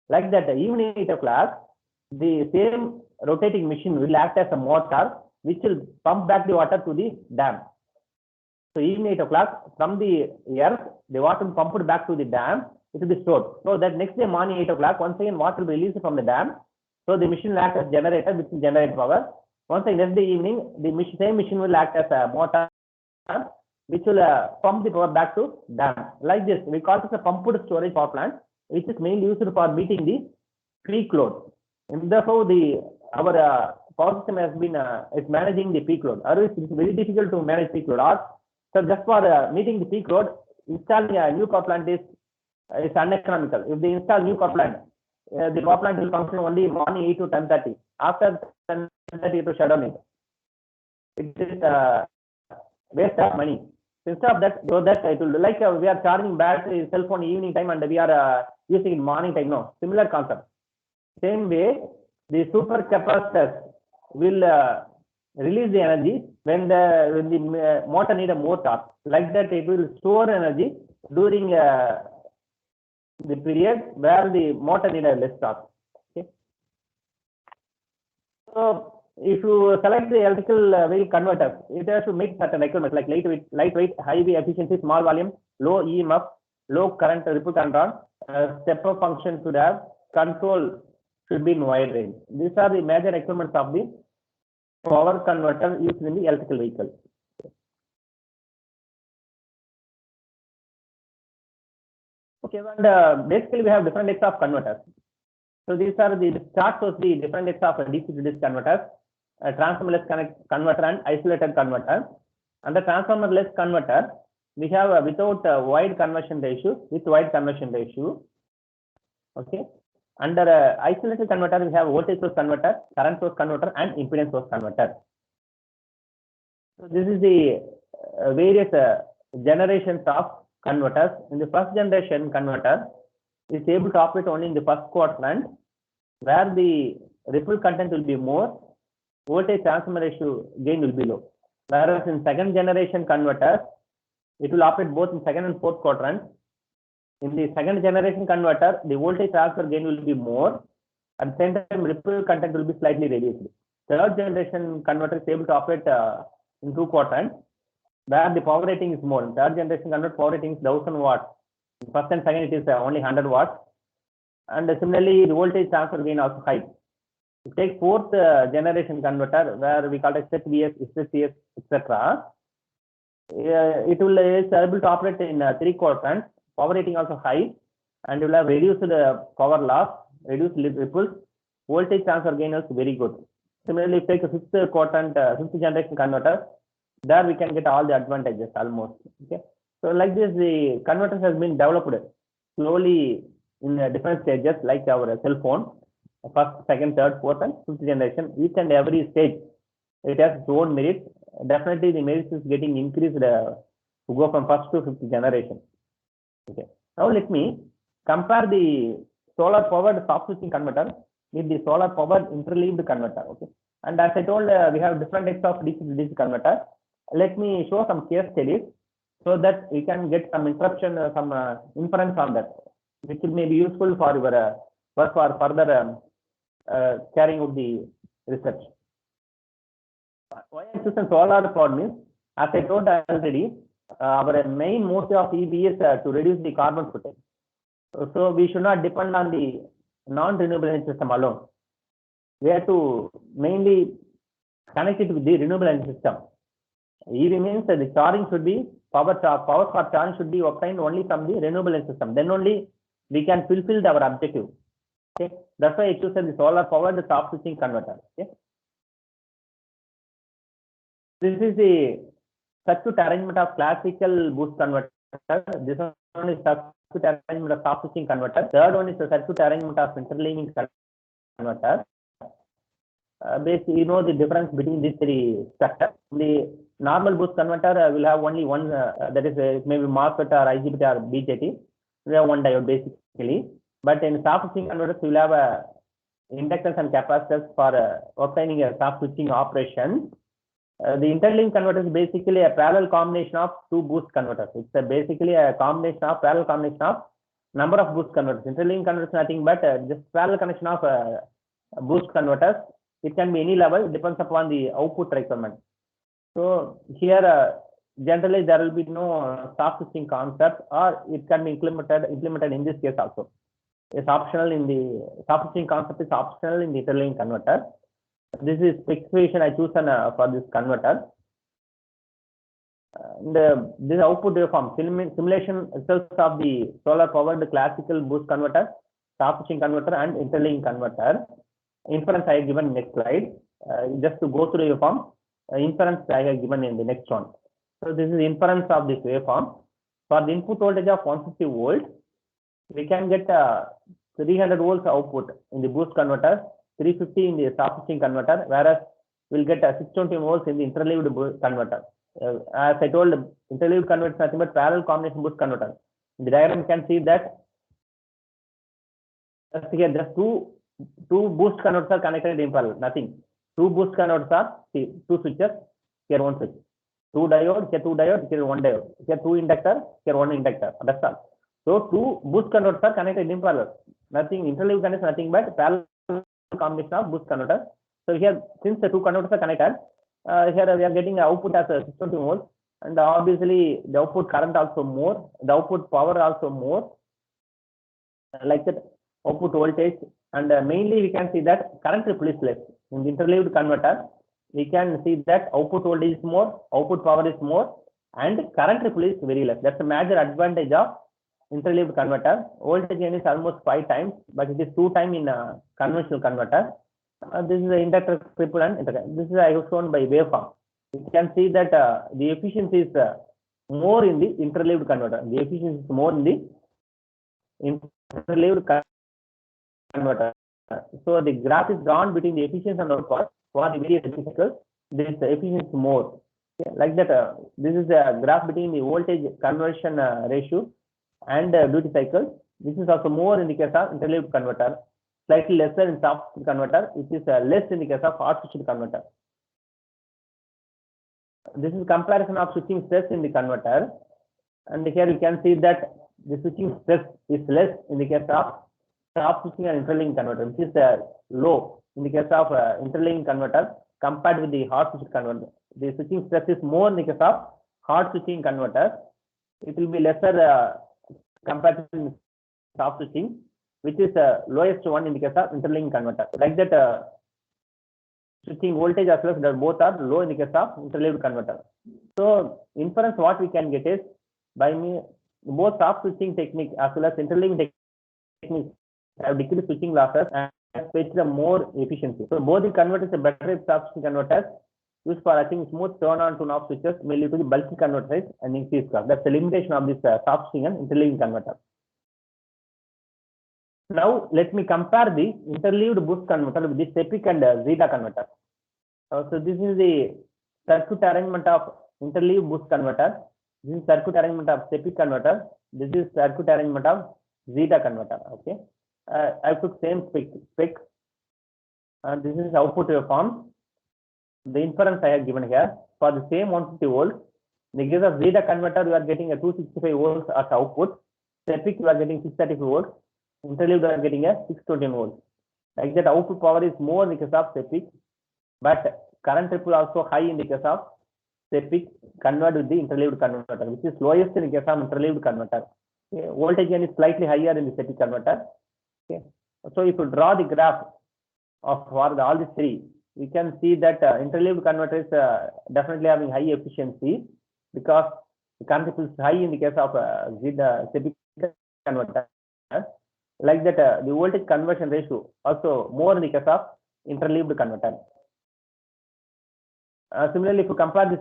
Speaker 3: Like that, evening 8 o'clock, the same rotating machine will act as a motor, which will pump back the water to the dam. So evening 8 o'clock, from the earth, the water will pumped back to the dam. It will be stored. So that next day morning 8 o'clock, once again water will be released from the dam. So the machine will act as generator, which will generate power. Once again next day evening, the same machine will act as a motor, which will pump the power back to dam. Like this, we call this a pumped storage power plant, which is mainly used for meeting the peak load. And therefore, our power system has been is managing the peak load. Otherwise, it's very difficult to manage peak load. So just for meeting the peak load, installing a new power plant is uneconomical. If they install new power plant, the power plant will function only morning 8 to 10:30. After 10:30, to shut down it. It is waste of money. Instead of that, so that it will like we are charging battery cell phone evening time and we are using it morning time. No, similar concept. Same way, the super capacitors will release the energy when the motor need a more torque. Like that, it will store energy during the period where the motor need a less torque. Okay. So if you select the electrical vehicle converter, it has to meet certain requirements like lightweight, high efficiency, small volume, low EMF, low current, ripple control, step-up function should have, control should be in wide range. These are the major requirements of the power converter used in the electrical vehicle. Okay, and basically we have different types of converters. So these are the chart shows the different types of DC to DC converters, transformerless converter and isolated converter. And the transformerless converter, we have without wide conversion ratio, with wide conversion ratio. Okay. Under isolated converter, we have voltage source converter, current source converter, and impedance source converter. So this is the various generations of converters. In the first generation converter is able to operate only in the first quadrant, where the ripple content will be more, voltage transfer ratio gain will be low. Whereas in second generation converter, it will operate both in second and fourth quadrant. In the second generation converter, the voltage transfer gain will be more. At the same time, ripple content will be slightly reduced. Third generation converter is able to operate in two quadrants, where the power rating is more. Third generation converter power rating is 1000 watts. First and second, it is only 100 watts. And similarly, the voltage transfer gain also high. You take fourth generation converter, where we call it ZVS, ZCS, etc. It will is able to operate in three quadrants. Power rating also high, and you will have reduced power loss, reduced ripples. Voltage transfer gain is very good. Similarly, if you take a fifth quadrant, fifth generation converter, there we can get all the advantages almost. Okay, so like this, the converters has been developed slowly in different stages, like our cell phone, first, second, third, fourth, and fifth generation. Each and every stage, it has its own merits. Definitely, the merits is getting increased to go from first to fifth generation. Okay. Now let me compare the solar powered soft switching converter with the solar powered interleaved converter. Okay. And as I told, we have different types of DC to DC converter. Let me show some case studies so that we can get some interruption, some inference on that, which may be useful for your work for further carrying out the research. Why I choose solar powered means, as I told already, our main motive of EV is to reduce the carbon footprint. So we should not depend on the non-renewable energy system alone. We have to mainly connect it with the renewable energy system. EV means that the charging should be power for charging should be obtained only from the renewable energy system. Then only we can fulfill our objective. Okay, that's why I choose the solar powered soft switching converter. Okay, this is the circuit arrangement of classical boost converter This one is circuit arrangement of soft switching converter. Third one is the circuit arrangement of interleaving converter. Basically, you know the difference between these three structures. The normal boost converter will have only one, that is maybe MOSFET or IGBT or BJT. We have one diode basically. But in soft switching converters, we will have inductors and capacitors for obtaining a soft switching operation. The interleaving converter is basically a parallel combination of two boost converters. It's basically a parallel combination of number of boost converters. Interleaving converters is nothing but just parallel connection of boost converters. It can be any level, depends upon the output requirement. So here generally there will be no soft switching concept, or it can be implemented in this case also. It's optional in the soft switching concept is optional in the interleaving converter. This is specification I chosen for this converter. This output waveform simulation results of the solar powered classical boost converter, soft switching converter, and interleaving converter. Inference I have given next slide. Just to go through the waveform, inference I have given in the next one. So this is inference of this waveform. For the input voltage of 150 volts, we can get 300 volts output in the boost converter, 350 in the soft switching converter, whereas we'll get 620 volts in the interleaved converter. As I told, interleaved converter is nothing but parallel combination boost converter. In the diagram you can see that here just two boost converters are connected in parallel, nothing. Two boost converters are two switches, here one switch. Two diodes, here two diodes, here one diode. Here two inductor, here one inductor. That's all. So two boost converters are connected in parallel. Nothing, interleaved converter is nothing but parallel combination of boost converter. So here, since the two converters are connected, here we are getting output as a 620 volts, and obviously the output current also more, the output power also more, like that output voltage, and mainly we can see that current ripple is less. In the interleaved converter, we can see that output voltage is more, output power is more, and current ripple is very less. That's a major advantage of interleaved converter. Voltage gain is almost 5 times, but it is 2 times in a conventional converter. This is the inductor ripple and this is I have shown by waveform. You can see that the efficiency is more in the interleaved converter. The efficiency is more in the interleaved converter. So the graph is drawn between the efficiency and output for the various cycles. This efficiency is more. Okay. Like that, this is a graph between the voltage conversion ratio and duty cycle. This is also more in the case of interleaved converter, slightly lesser in soft switch converter, which is less in the case of hot switch converter. This is comparison of switching stress in the converter, and here you can see that the switching stress is less in the case of soft switching and interleaving converter, which is low in the case of interleaving converter compared with the hot switch converter. The switching stress is more in the case of hot switching converter. It will be lesser compared to soft switching, which is lowest one in the case of interleaving converter. Like that, switching voltage as well as both are low in the case of interleaved converter. So inference what we can get is by both soft switching technique as well as interleaving technique have decreased switching losses and fetch the more efficiency. So both the converters are better if soft switching converters used for achieving smooth turn on to off switches may lead to the bulky converter size and increased cost. That's the limitation of this soft switching and interleaving converter. Now let me compare the interleaved boost converter with the SEPIC and Zeta converter. So this is the circuit arrangement of interleaved boost converter. This is circuit arrangement of SEPIC converter. This is circuit arrangement of Zeta converter. Okay, I took same spec. This is output waveform. The inference I have given here for the same 150 volts. In the case of Zeta converter, you are getting a 265 volts as output. SEPIC you are getting 635 volts. Interleaved you are getting a 620 volts. Like that, output power is more in the case of SEPIC, but current ripple also high in the case of SEPIC converted with the interleaved converter, which is lowest in the case of interleaved converter. Okay. Voltage gain is slightly higher in the SEPIC converter. Okay. So if you draw the graph of for all these three, we can see that interleaved converter is definitely having high efficiency because the current ripple is high in the case of SEPIC converter. Like that, the voltage conversion ratio also more in the case of interleaved converter. Similarly, if you compare the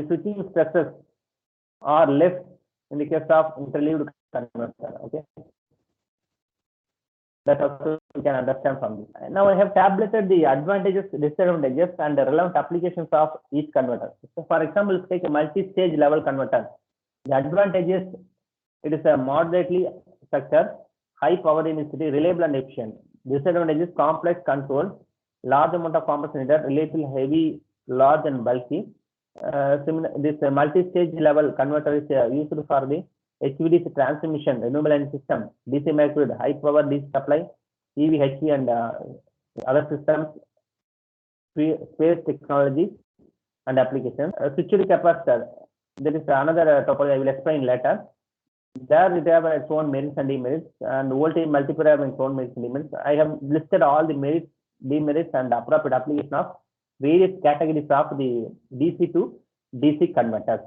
Speaker 3: switching stresses or less in the case of interleaved converter. Okay, that also you can understand from this. Now I have tabulated the advantages, disadvantages, and the relevant applications of each converter. So for example, let's take a multi-stage level converter. The advantages: it is a moderately structured, high power density, reliable and efficient. Disadvantages: complex control, large amount of compression needed, relatively heavy, large and bulky. This multi-stage level converter is used for the HVDC transmission, renewable energy system, DC microgrid, high power DC supply, EV, HV, and other systems, space technology and applications. Switched capacitor, there is another topology I will explain later. There it have its own merits and demerits, and voltage multiplier have its own merits and demerits. I have listed all the merits, demerits, and appropriate application of various categories of the DC to DC converters.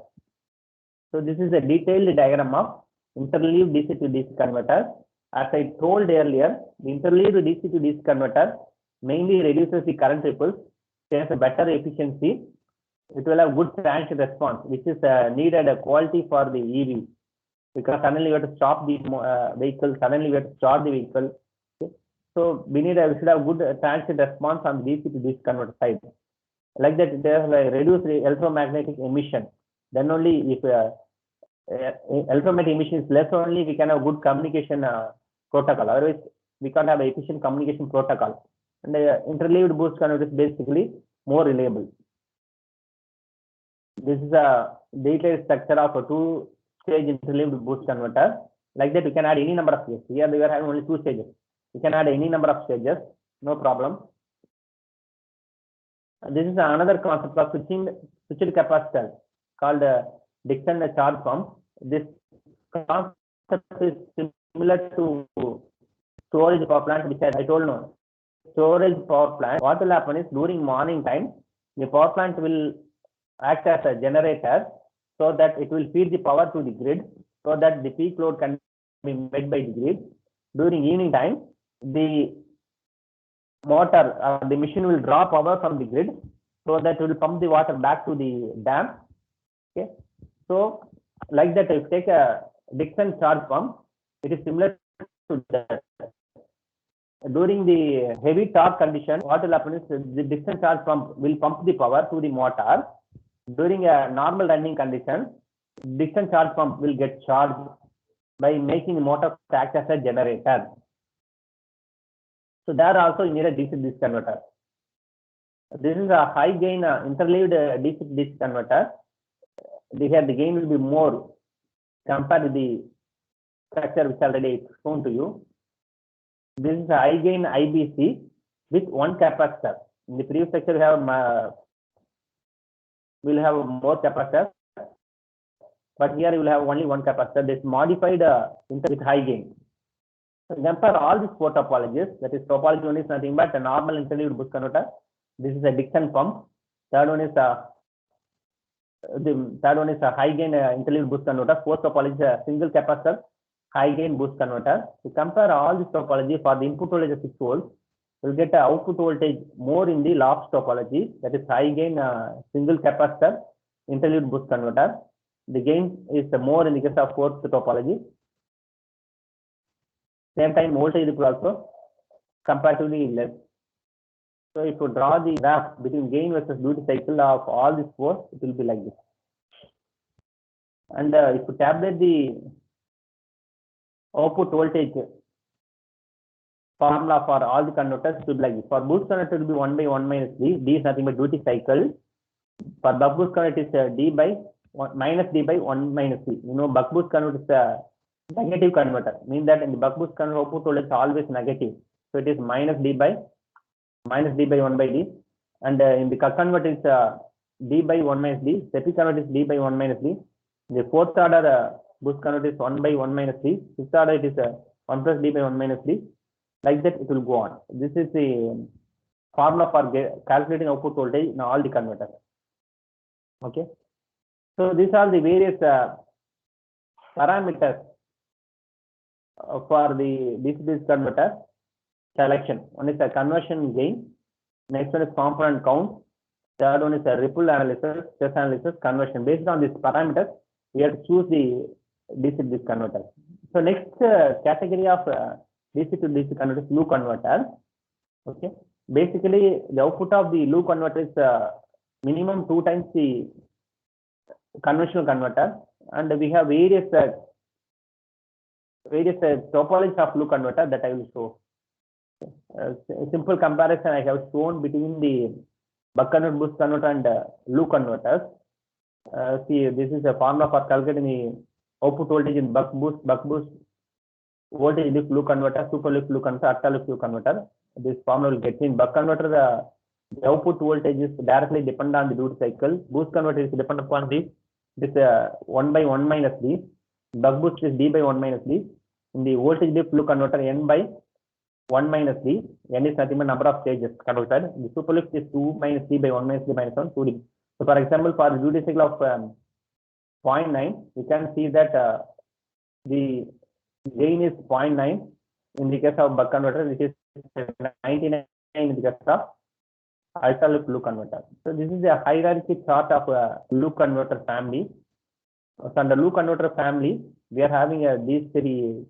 Speaker 3: So this is a detailed diagram of interleaved DC to DC converter. As I told earlier, the interleaved DC to DC converter mainly reduces the current ripples, has a better efficiency. It will have good transient response, which is needed a quality for the EV, because suddenly you have to stop the vehicle, suddenly you have to start the vehicle. Okay. So we should have good transient response on the DC to DC converter side. Like that, they have reduced the electromagnetic emission. Then only if electromagnetic emission is less, only we can have good communication protocol. Otherwise, we can't have efficient communication protocol. And interleaved boost converter is basically more reliable. This is a detailed structure of a two-stage interleaved boost converter. Like that, we can add any number of stages. Here we are having only 2 stages. We can add any number of stages, no problem. This is another concept of switched capacitor called Dixon charge pump. This concept is similar to storage power plant, which I told no. Storage power plant, what will happen is during morning time, the power plant will act as a generator so that it will feed the power to the grid so that the peak load can be met by the grid. During evening time, the motor, the machine will draw power from the grid so that it will pump the water back to the dam. Okay. So like that, if you take a Dixon charge pump, it is similar to that. During the heavy torque condition, what will happen is the Dixon charge pump will pump the power to the motor. During a normal running condition, Dixon charge pump will get charged by making the motor act as a generator. So there also you need a DC-DC converter. This is a high gain interleaved DC-DC converter. Here the gain will be more compared to the structure which already shown to you. This is a high gain IBC with one capacitor. In the previous structure, we will have more capacitor, but here you will have only one capacitor. This modified with high gain. So compare all these 4 topologies. That is, topology 1 is nothing but a normal interleaved boost converter. This is a Dixon pump. Third one is a high gain interleaved boost converter. 4th topology is a single capacitor high gain boost converter. To compare all this topology, for the input voltage of 6 volts, we will get an output voltage more in the LOPS topology. That is high gain single capacitor interleaved boost converter. The gain is more in the case of 4th topology. Same time, voltage ripple also comparatively less. So if you draw the graph between gain versus duty cycle of all these 4, it will be like this. And if you tabulate the output voltage formula for all the converters, it will be like this. For boost converter, it will be 1 by 1 minus D. D is nothing but duty cycle. For buck boost converter, it is D by 1 minus D by 1 minus D. You know, buck boost converter is a negative converter, means that in the buck boost converter output voltage is always negative. So it is minus D by 1 by D. And in the converter is D by 1 minus D. Sepi converter is D by 1 minus D. The 4th order boost converter is 1 by 1 minus D. 5th order it is 1 plus D by 1 minus D. Like that it will go on. This is the formula for calculating output voltage in all the converters. Okay. So these are the various parameters for the DC-DC converter selection. One is a conversion gain. Next one is component count. Third one is a ripple analysis, stress analysis, conversion. Based on these parameters, we have to choose the DC to DC converter. So next category of DC to DC converter is loop converter. Okay, basically the output of the loop converter is minimum 2 times the conventional converter, and we have various topologies of loop converter that I will show. A simple comparison I have shown between the buck converter, boost converter, and loop converters. See, this is a formula for calculating the output voltage in buck boost voltage lift loop converter, super lift loop converter, ultra lift loop converter. This formula will get in buck converter. The output voltage is directly dependent on the duty cycle. Boost converter is dependent upon this 1 by 1 minus d. Buck boost is d by 1 minus d. In the voltage lift loop converter, n by 1 minus d. N is nothing but number of stages converted. The super lift is 2 minus d by 1 minus d minus 1, 2d. So for example, for the duty cycle of 0.9, we can see that the gain is 0.9 in the case of buck converter, which is 99 in the case of ultra lift loop converter. So this is a hierarchy chart of loop converter family. So under loop converter family, we are having these 3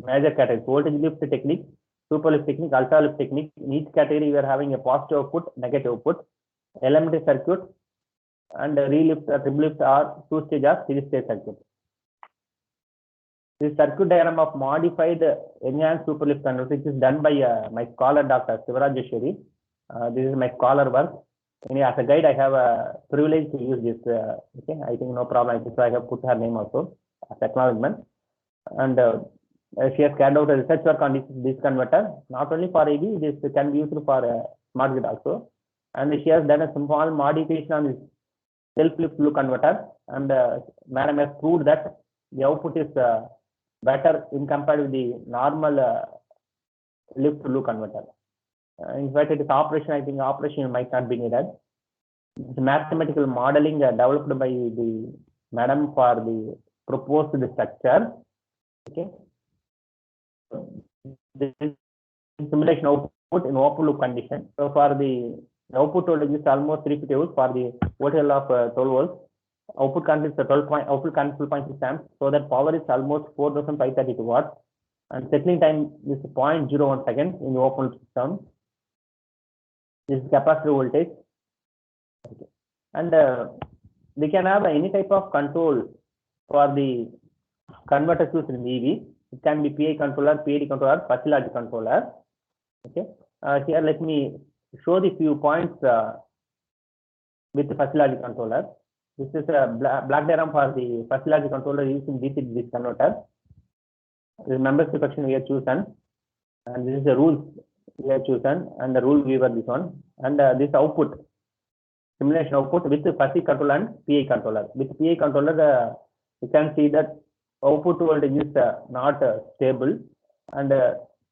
Speaker 3: major categories: voltage lift technique, super lift technique, ultra lift technique. In each category, we are having a positive output, negative output, elementary circuit, and relift, triple lift, or 2-stage or 3-stage circuit. This circuit diagram of modified enhanced super lift converter, which is done by my scholar Dr. Sivaraj Joshiri. This is my scholar work. Anyway, as a guide, I have a privilege to use this. Okay, I think no problem. So I have put her name also as acknowledgement. And she has carried out a research work on this converter, not only for AV, this can be used for smart grid also. And she has done a small modification on this self-lift loop converter, and madam has proved that the output is better in compared with the normal lift loop converter. In fact, it is operation. I think operation might not be needed. It's mathematical modeling developed by the madam for the proposed structure. Okay. This is simulation output in open loop condition. So for the output voltage is almost 350 volts for the voltage of 12 volts. Output current is 12.6 amps. So that power is almost 4,532 watts. And settling time is 0.01 seconds in the open loop system. This is capacitor voltage. Okay. And we can have any type of control for the converter used in EV. It can be PI controller, PID controller, Fuzzy logic controller. Okay. Here let me show the few points with the Fuzzy logic controller. This is a black diagram for the Fuzzy logic controller using DC to DC converter. This membership section we have chosen, and this is the rules we have chosen, and the rule viewer this one, and this output, simulation output with the Fuzzy controller and PI controller. With PI controller, you can see that output voltage is not stable, and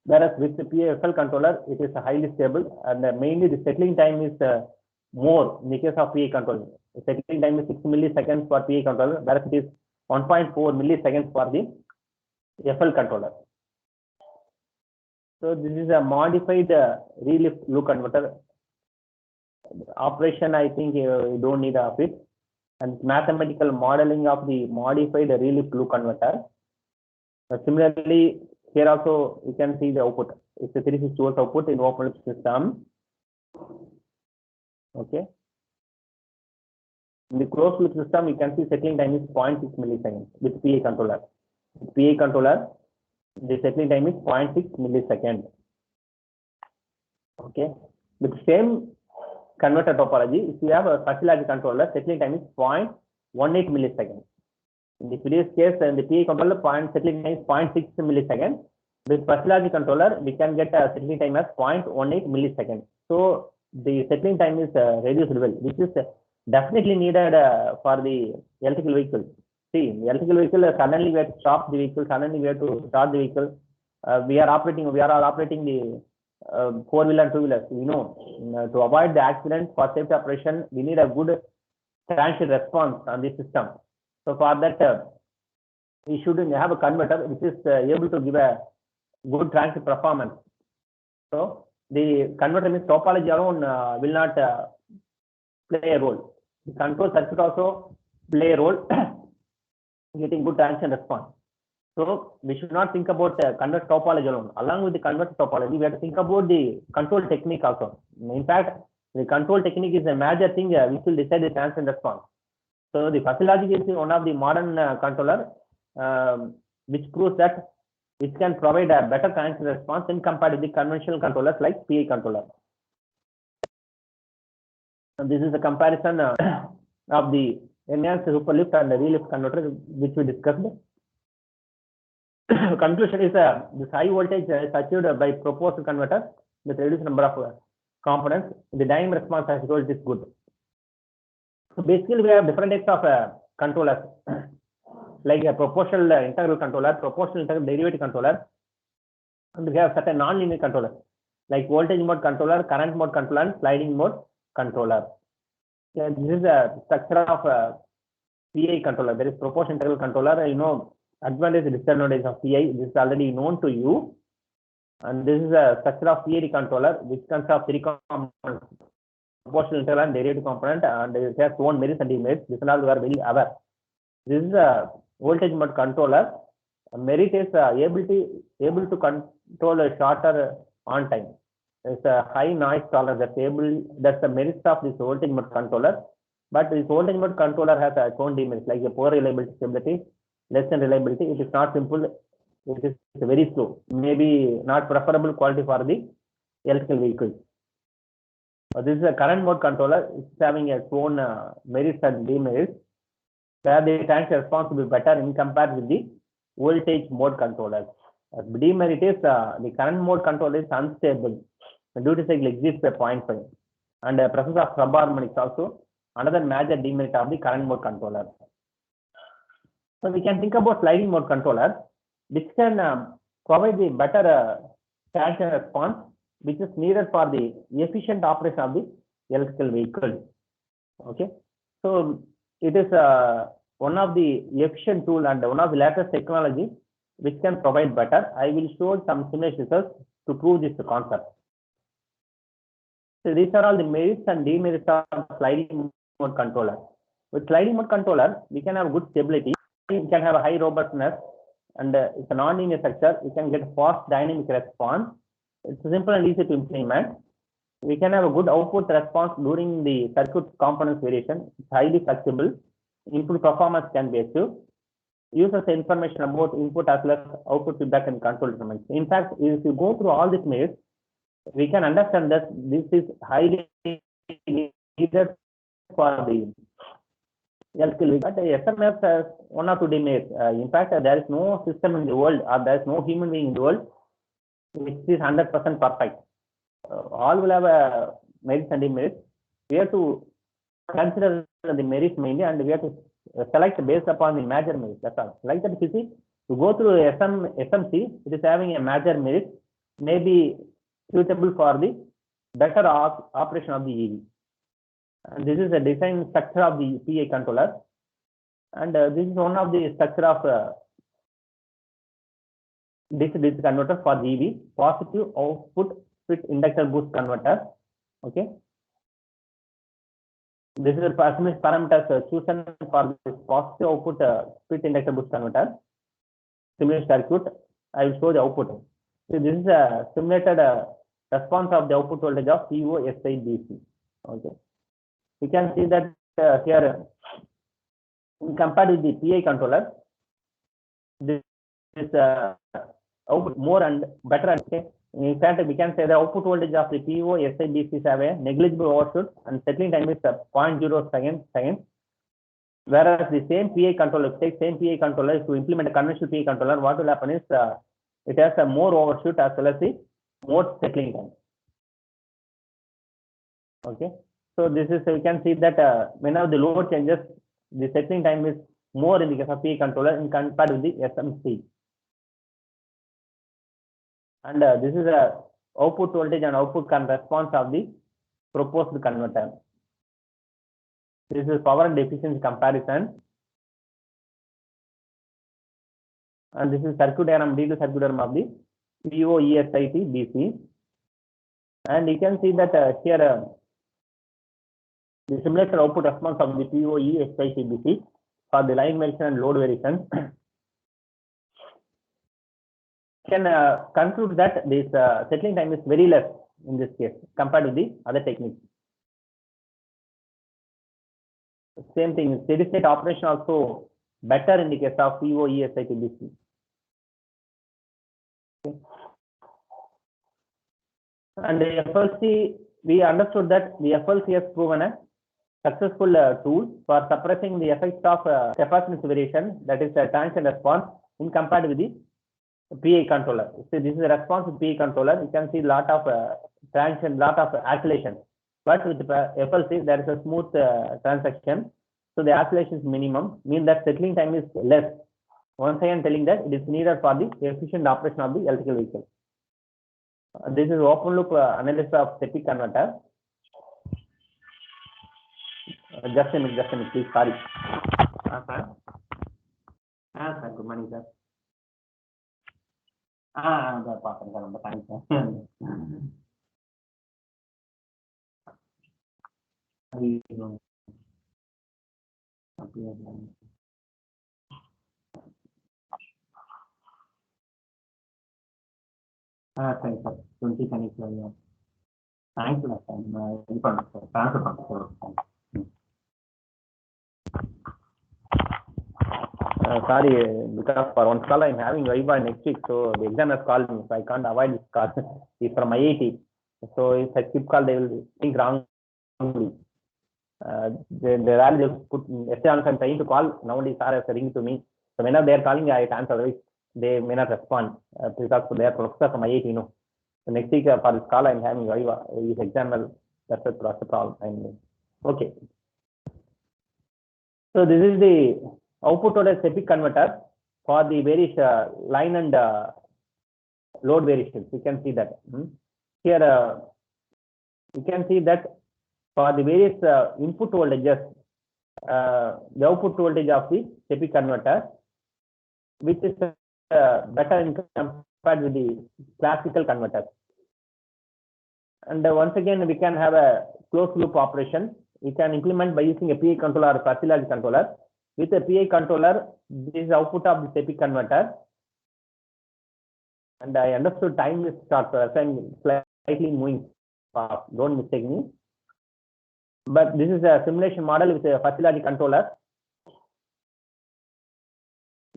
Speaker 3: whereas with the PFL controller, it is highly stable, and mainly the settling time is more in the case of PI controller. The settling time is 6 milliseconds for PI controller, whereas it is 1.4 milliseconds for the FL controller. So this is a modified relift loop converter. Operation, I think you don't need of it. And mathematical modeling of the modified relift loop converter. Similarly, here also you can see the output. It's a 360 volts output in open loop system. Okay. In the closed loop system, you can see settling time is 0.6 milliseconds with PI controller. With PI controller, the settling time is 0.6 milliseconds. Okay. With the same converter topology, if you have a Fuzzy logic controller, settling time is 0.18 milliseconds. In the previous case, in the PI controller, settling time is 0.6 milliseconds. With Fuzzy logic controller, we can get a settling time as 0.18 milliseconds. So the settling time is reduced well, which is definitely needed for the electrical vehicle. See, the electrical vehicle, suddenly we have to stop the vehicle, suddenly we have to start the vehicle. We are all operating the 4-wheeler and 2-wheelers. You know, to avoid the accident, for safety operation, we need a good transient response on the system. So for that, we should have a converter which is able to give a good transient performance. So the converter means topology alone will not play a role. The control circuit also play a role. getting good transient response. So we should not think about converter topology alone. Along with the converter topology, we have to think about the control technique also. In fact, the control technique is a major thing which will decide the transient response. So the fuzzy logic is one of the modern controller which proves that it can provide a better transient response when compared to the conventional controllers like PI controller. And this is a comparison of the enhanced superlift and the relift converter which we discussed. Conclusion is this high voltage is achieved by proportional converter with reduced number of components. The dynamic response as told is good. So basically, we have different types of controllers, like a proportional integral controller, proportional integral derivative controller, and we have certain non-linear controllers, like voltage mode controller, current mode controller, and sliding mode controller. Yeah, this is a structure of PI controller. There is proportional integral controller. You know, advantage and disadvantage of PI. This is already known to you. And this is a structure of PID controller, which consists of three components: proportional integral and derivative component, and it has own merits and demerits. This is all we are very aware. This is a voltage mode controller. Merit is able to control a shorter on time. It's a high noise tolerance. That's the merits of this voltage mode controller. But this voltage mode controller has its own demerits, like a poor reliability, stability, less than reliability. It is not simple. It is very slow. Maybe not preferable quality for the electrical vehicles. This is a current mode controller. It's having its own merits and demerits, where the transient response will be better in comparison with the voltage mode controller. Demerit is the current mode controller is unstable. The duty cycle exceeds by 0.5, and the presence of subharmonics also another major demerit of the current mode controller. So we can think about sliding mode controller, which can provide the better transient response, which is needed for the efficient operation of the electrical vehicle. Okay, so it is one of the efficient tool and one of the latest technology which can provide better. I will show some simulation results to prove this concept. So these are all the merits and demerits of sliding mode controller. With sliding mode controller, we can have good stability, we can have a high robustness, and it's a non-linear structure. We can get fast dynamic response. It's simple and easy to implement. We can have a good output response during the circuit components variation. It's highly flexible. Input performance can be achieved. Uses information about input as well as output feedback and control determinants. In fact, if you go through all these merits, we can understand that this is highly needed for the electrical vehicle. But SMS has one or two demerits. In fact, there is no system in the world, or there is no human being in the world which is 100% perfect. All will have a merits and demerits. We have to consider the merits mainly, and we have to select based upon the major merits. That's all. Like that, if you see, to go through SMC, it is having a major merit, may be suitable for the better operation of the EV. And this is a design structure of the PI controller, and this is one of the structure of DC-DC converter for the EV, positive output fit inductor boost converter. Okay. This is the parameters chosen for this positive output fit inductor boost converter. Simulation circuit. I will show the output. So this is a simulated response of the output voltage of PO-SI DC. Okay. We can see that here, compared with the PI controller, this is output more and better. Okay. In fact, we can say the output voltage of the PO-SI DCs have a negligible overshoot, and settling time is 0.0 seconds. Whereas the same PI controller, take same PI controller to implement a conventional PI controller, what will happen is it has a more overshoot as well as the more settling time. Okay. So this is, we can see that whenever the load changes, the settling time is more in the case of PI controller in compared with the SMC. And this is a output voltage and output response of the proposed converter. This is power and efficiency comparison. And this is circuit diagram, D2 circuit diagram of the PO-ESIT DC. And you can see that here the simulated output response of the PO-ESIT DC. for the line variation and load variation, can conclude that this settling time is very less in this case compared to the other techniques. Same thing, steady state operation also better in the case of PO, ESI, TBC. Okay. And the FLC, we understood that the FLC has proven a successful tool for suppressing the effects of capacitance variation, that is transient response, in compared with the PI controller. So this is a response with PI controller. You can see lot of transient, lot of oscillation. But with the FLC, there is a smooth transaction. So the oscillation is minimum, means that settling time is less. Once I am telling that it is needed for the efficient operation of the electrical vehicle. This is open loop analysis of step converter. Just a minute, please. Sorry. Sir. Sir, good morning, sir. Thanks, sir. 20 connects. Thanks, sorry, because for one call I'm having Viva next week, so the exam has called me, so I can't avoid this call. It's from IIT, so if I keep call, they will think wrongly. They rather just put yesterday I'm trying to call. Nowadays, sir is ringing to me. So whenever they are calling, I answer. Otherwise, they may not respond because they are professor from IIT. So next week for this call, I'm having Viva. His exam will, that's the problem. Okay. So this is the output of a step converter for the various line and load variations. You can see that here. You can see that for the various input voltages, the output voltage of the step converter, which is better in compared with the classical converter. And once again, we can have a closed loop operation. We can implement by using a PI controller or passive logic controller. With a PI controller, this is output of the step converter. And I understood time is short, so I'm slightly moving fast. Don't mistake me. But this is a simulation model with a passive logic controller.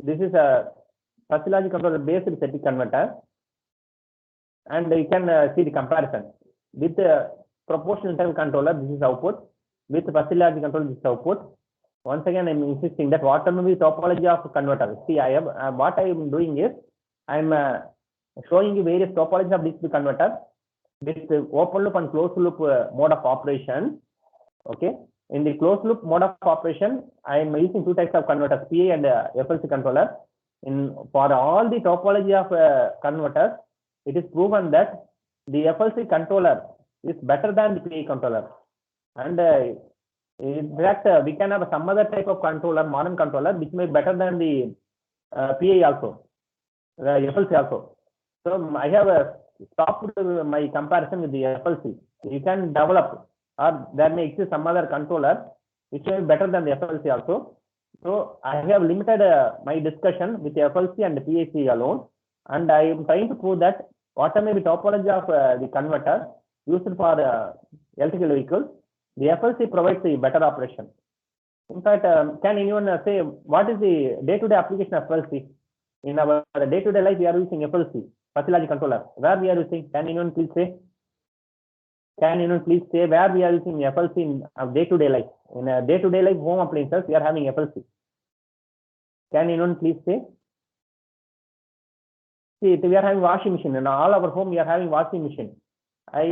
Speaker 3: This is a passive logic controller based step converter. And you can see the comparison. With a proportional time controller, this is output. With passive logic controller, this is output. Once again, I'm insisting that whatever the topology of converter. See, I have what I am doing is I'm showing you various topologies of DC converter with open loop and closed loop mode of operation. Okay, in the closed loop mode of operation, I am using two types of converters, PI and FLC controller. For all the topology of converters, it is proven that the FLC controller is better than the PI controller. And in fact, we can have some other type of controller, modern controller, which may be better than the PI also, FLC also. So I have stopped my comparison with the FLC. You can develop, or there may exist some other controller which may be better than the FLC also. So I have limited my discussion with the FLC and the PIC alone, and I am trying to prove that whatever may be topology of the converter used for electrical vehicles, the FLC provides a better operation. In fact, can anyone say what is the day-to-day application of FLC? In our day-to-day life, we are using FLC, passive logic controller. Where we are using? Can anyone please say? Can anyone please say where we are using FLC in our day-to-day life? In a day-to-day life home appliances, we are having FLC. Can anyone please say? See, we are having washing machine. In all our home, we are having washing machine. I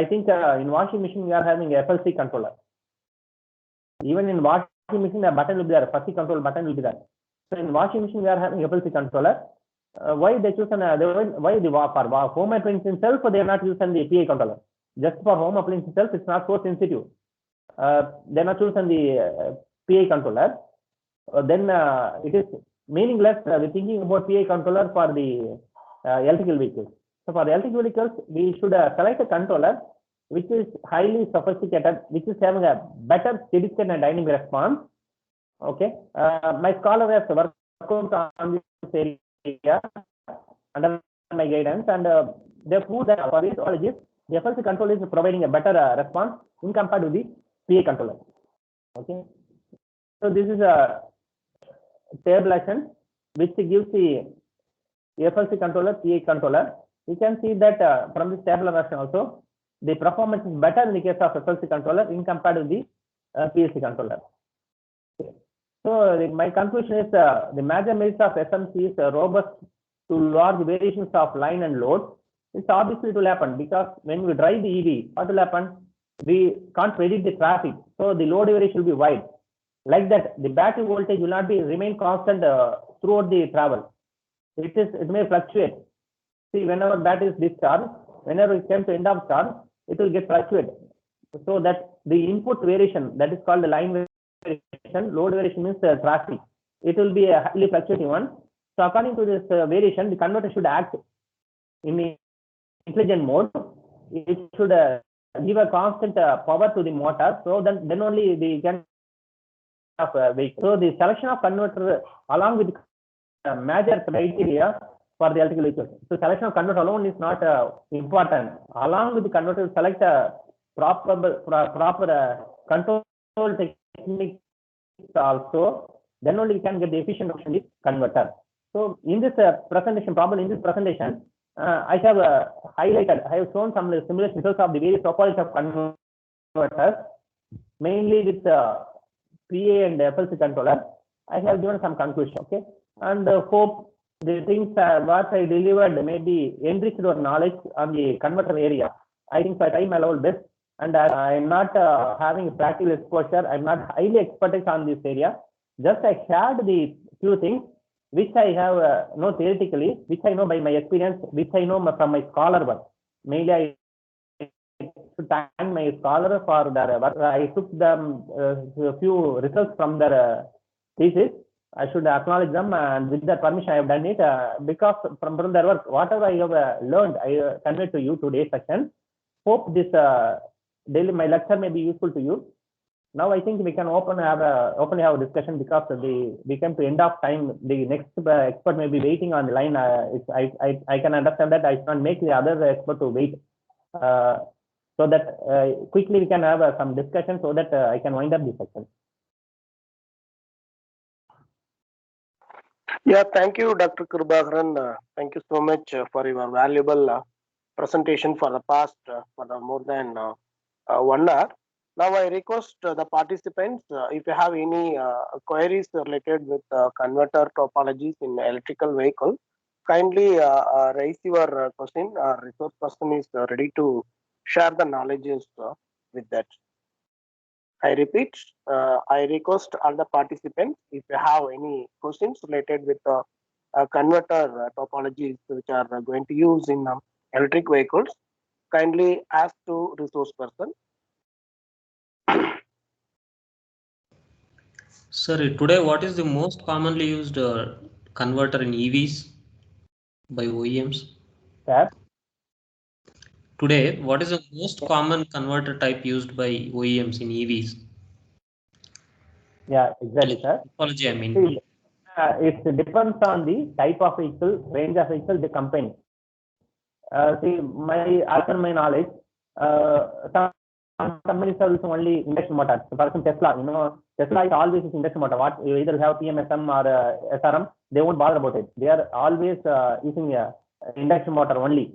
Speaker 3: think in washing machine, we are having FLC controller. Even in washing machine, the button will be there, FLC control button will be there. So in washing machine, we are having FLC controller. Why they choose why for home appliance itself, they are not using the PI controller. Just for home appliance itself, it's not so sensitive. They are not choosing the PI controller. Then it is meaningless. We're thinking about PI controller for the electrical vehicles. So for the electrical vehicles, we should select a controller which is highly sophisticated, which is having a better steady state and dynamic response, Okay, my scholar has worked on this area under my guidance, and they proved that for these technologies, the FLC control is providing a better response in compared to the PA controller. Okay, so this is a tabulation which gives the FLC controller, PA controller. You can see that from this tabulation also, the performance is better in the case of FLC controller in compared to the PLC controller. Okay. So my conclusion is the major merits of SMC is robust to large variations of line and load. It's obviously it will happen because when we drive the EV, what will happen? We can't predict the traffic, so the load variation will be wide. Like that, the battery voltage will not be remain constant throughout the travel. It may fluctuate. See, whenever battery is discharged, whenever it comes to end of charge, it will get fluctuated. So that the input variation, that is called the line variation, load variation means traffic. It will be a highly fluctuating one. So according to this variation, the converter should act in the intelligent mode. It should give a constant power to the motor, so then only the can of vehicle. So the selection of converter along with major criteria for the electrical vehicles. So selection of converter alone is not important. Along with the converter, select a proper control techniques also. Then only we can get the efficient option is converter. So in this presentation, probably in this presentation, I have highlighted, I have shown some simulation results of the various topologies of converters, mainly with PA and FLC controller. I have given some conclusion, okay, and hope the things what I delivered may be enriched your knowledge on the converter area. I think I try my level best, and I am not having practical exposure. I am not highly expertise on this area. Just I shared the few things which I have know theoretically, which I know by my experience, which I know from my scholar work. Mainly, I should thank my scholar for their work. I took them a few results from their thesis. I should acknowledge them, and with that permission, I have done it because from their work, whatever I have learned, I convey to you today's section. Hope this daily my lecture may be useful to you. Now I think we can openly have a discussion because we came to end of time. The next expert may be waiting on the line. I can understand that I can't make the other expert to wait, so that quickly we can have some discussion so that I can wind up this section.
Speaker 5: Yeah, thank you, Dr. Kribakaran. Thank you so much for your valuable presentation for the past for the more than 1 hour. Now I request the participants, if you have any queries related with converter topologies in electrical vehicle, kindly raise your question. Our resource person is ready to share the knowledges with that. I repeat, I request all the participants, if you have any questions related with the converter topologies which are going to use in electric vehicles, kindly ask to resource person.
Speaker 4: Sir, today what is the most commonly used converter in EVs by OEMs?
Speaker 3: Sir?
Speaker 4: Today, what is the most common converter type used by OEMs in EVs?
Speaker 3: Yeah, exactly, sir.
Speaker 4: Topology, I mean.
Speaker 3: See, it depends on the type of vehicle, range of vehicle, the company. See, as per my knowledge, some companies are using only induction motors. For example, Tesla, Tesla is always using induction motor. What you either have PMSM or SRM, they won't bother about it. They are always using induction motor only.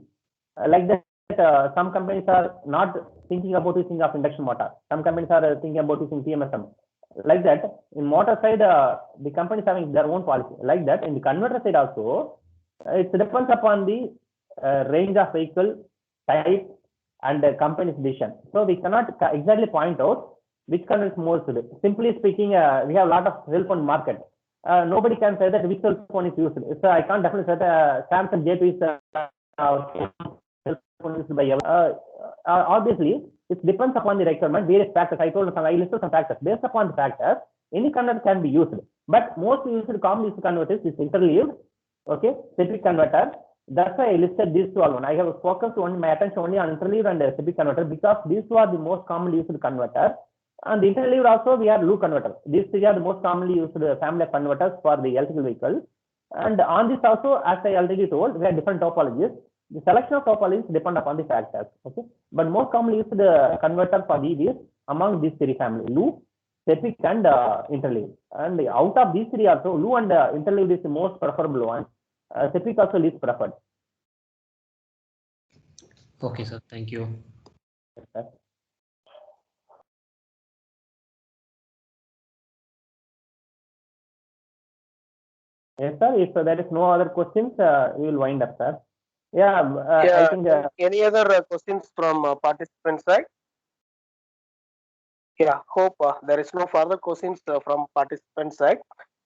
Speaker 3: Like that, some companies are not thinking about using of induction motor. Some companies are thinking about using PMSM. Like that, in motor side, the companies having their own policy. Like that, in the converter side also, it depends upon the range of vehicle, type, and company's decision. So we cannot exactly point out which one is more suited. Simply speaking, we have a lot of cell phone market. Nobody can say that which cell phone is used. So I can't definitely say that Samsung J2 is cell phone used by obviously, it depends upon the requirement, various factors. I listed some factors. Based upon the factors, any converter can be used. But most used commonly used converters is interleaved, okay, specific converter. That's why I listed these two alone. I have focused my attention only on interleaved and specific converter because these two are the most commonly used converter. And the interleaved also we have loop converter. These three are the most commonly used family of converters for the electrical vehicle. And on this also, as I already told, we have different topologies. The selection of topologies depend upon the factors. Okay, but most commonly used the converter for EVs among these three family: loop, SEPIC, and interleaved. And out of these three also, loop and interleaved is the most preferable one. SEPIC also least preferred.
Speaker 4: Okay, sir. Thank you.
Speaker 3: Yes, yes, sir. If there is no other questions, we will wind up, sir. Yeah, I think.
Speaker 5: Any other questions from participant side? Yeah, hope there is no further questions from participant side.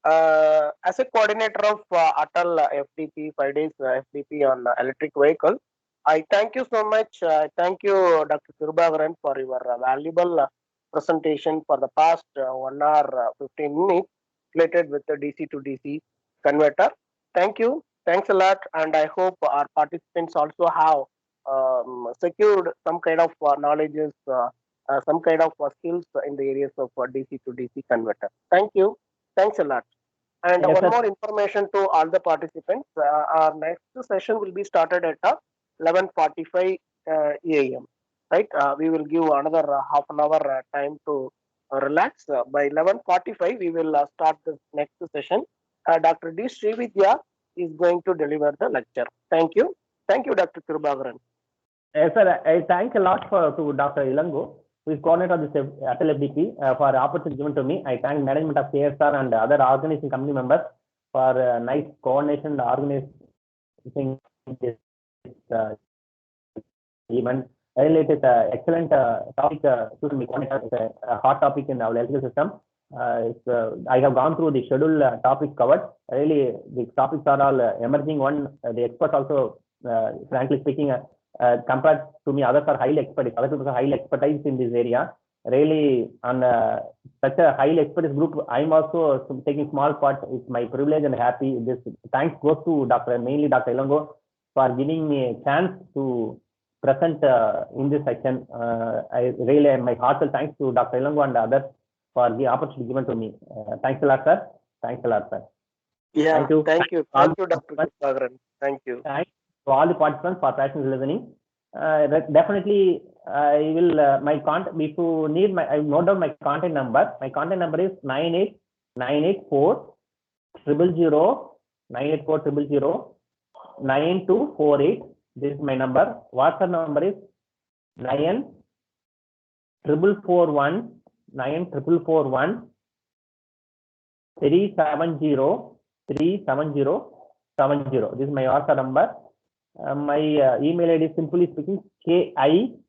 Speaker 5: As a coordinator of Atal FDP 5 days FDP on electric vehicle, I thank you so much. Thank you, Dr. Kirubagaran, for your valuable presentation for the past 1 hour 15 minutes related with the DC to DC converter. Thank you. Thanks a lot, and I hope our participants also have secured some kind of knowledges. Some kind of skills in the areas of DC to DC converter. Thank you. Thanks a lot. And
Speaker 3: Yes,
Speaker 5: one
Speaker 3: sir.
Speaker 5: more information to all the participants. Our next session will be started at 11:45 a.m. Right? We will give another half an hour time to relax. By 11:45, we will start the next session. Dr. D. Srividya is going to deliver the lecture. Thank you. Thank you, Dr. Kirubagaran.
Speaker 3: Yes, sir. I thank a lot to Dr. Ilango, who is coordinator of this Atal FDP, for the opportunity given to me. I thank management of KSR and other organizing company members for nice coordination and organizing this event. Really, it is an excellent topic to be coordinator. It's a hot topic in our electrical system. I have gone through the schedule topics covered. Really, the topics are all emerging one. The experts also, frankly speaking, compared to me, others are highly expert. Other people are highly expertise in this area. Really, on such a highly expertise group, I'm also taking small part. It's my privilege and happy. This thanks goes to mainly Dr. Ilango, for giving me a chance to present in this section. I really, my heartfelt thanks to Dr. Ilango and others for the opportunity given to me. Thanks a lot, sir. Thanks a lot, sir.
Speaker 5: Yeah,
Speaker 3: Thank you.
Speaker 5: thank you, Dr. Kirubagaran. Thank you.
Speaker 3: Thanks to all the participants for passionate listening. Definitely, I will my contact. If you need my, I note down my contact number. My contact number is 98984 000 984 9248. This is my number. WhatsApp number is 9441 9441 370 37070. This is my WhatsApp number. My email ID is simply speaking KIRUBAD,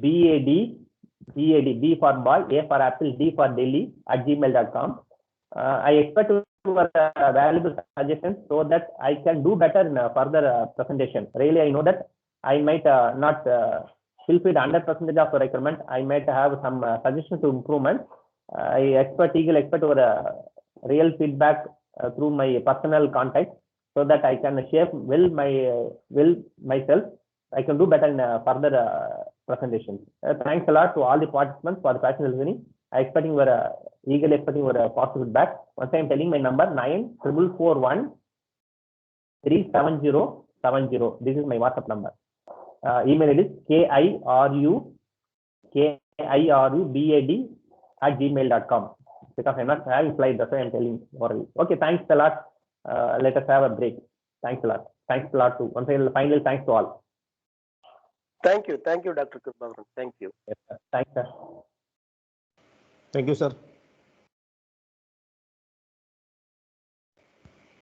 Speaker 3: B for boy, A for apple, D for Delhi @gmail.com. I expect your valuable suggestions so that I can do better in further presentation. Really, I know that I might not fulfill 100% of the requirement. I might have some suggestions to improvement. I eagerly expect your real feedback through my personal contact, so that I can shape myself. I can do better in further presentations. Thanks a lot to all the participants for the passionate listening. Eagerly expecting your positive feedback. Once I am telling my number 9441 37070. This is my WhatsApp number. Email ID is KIRUBAD @gmail.com. Because I'm not having slides, that's why I'm telling orally. Okay, thanks a lot. Let us have a break. Thanks a lot. Thanks a lot to once again. Finally, thanks to all.
Speaker 5: Thank you, Dr. Kirubagaran. Thank you.
Speaker 3: Yes, sir. Thanks, sir.
Speaker 6: Thank you, sir.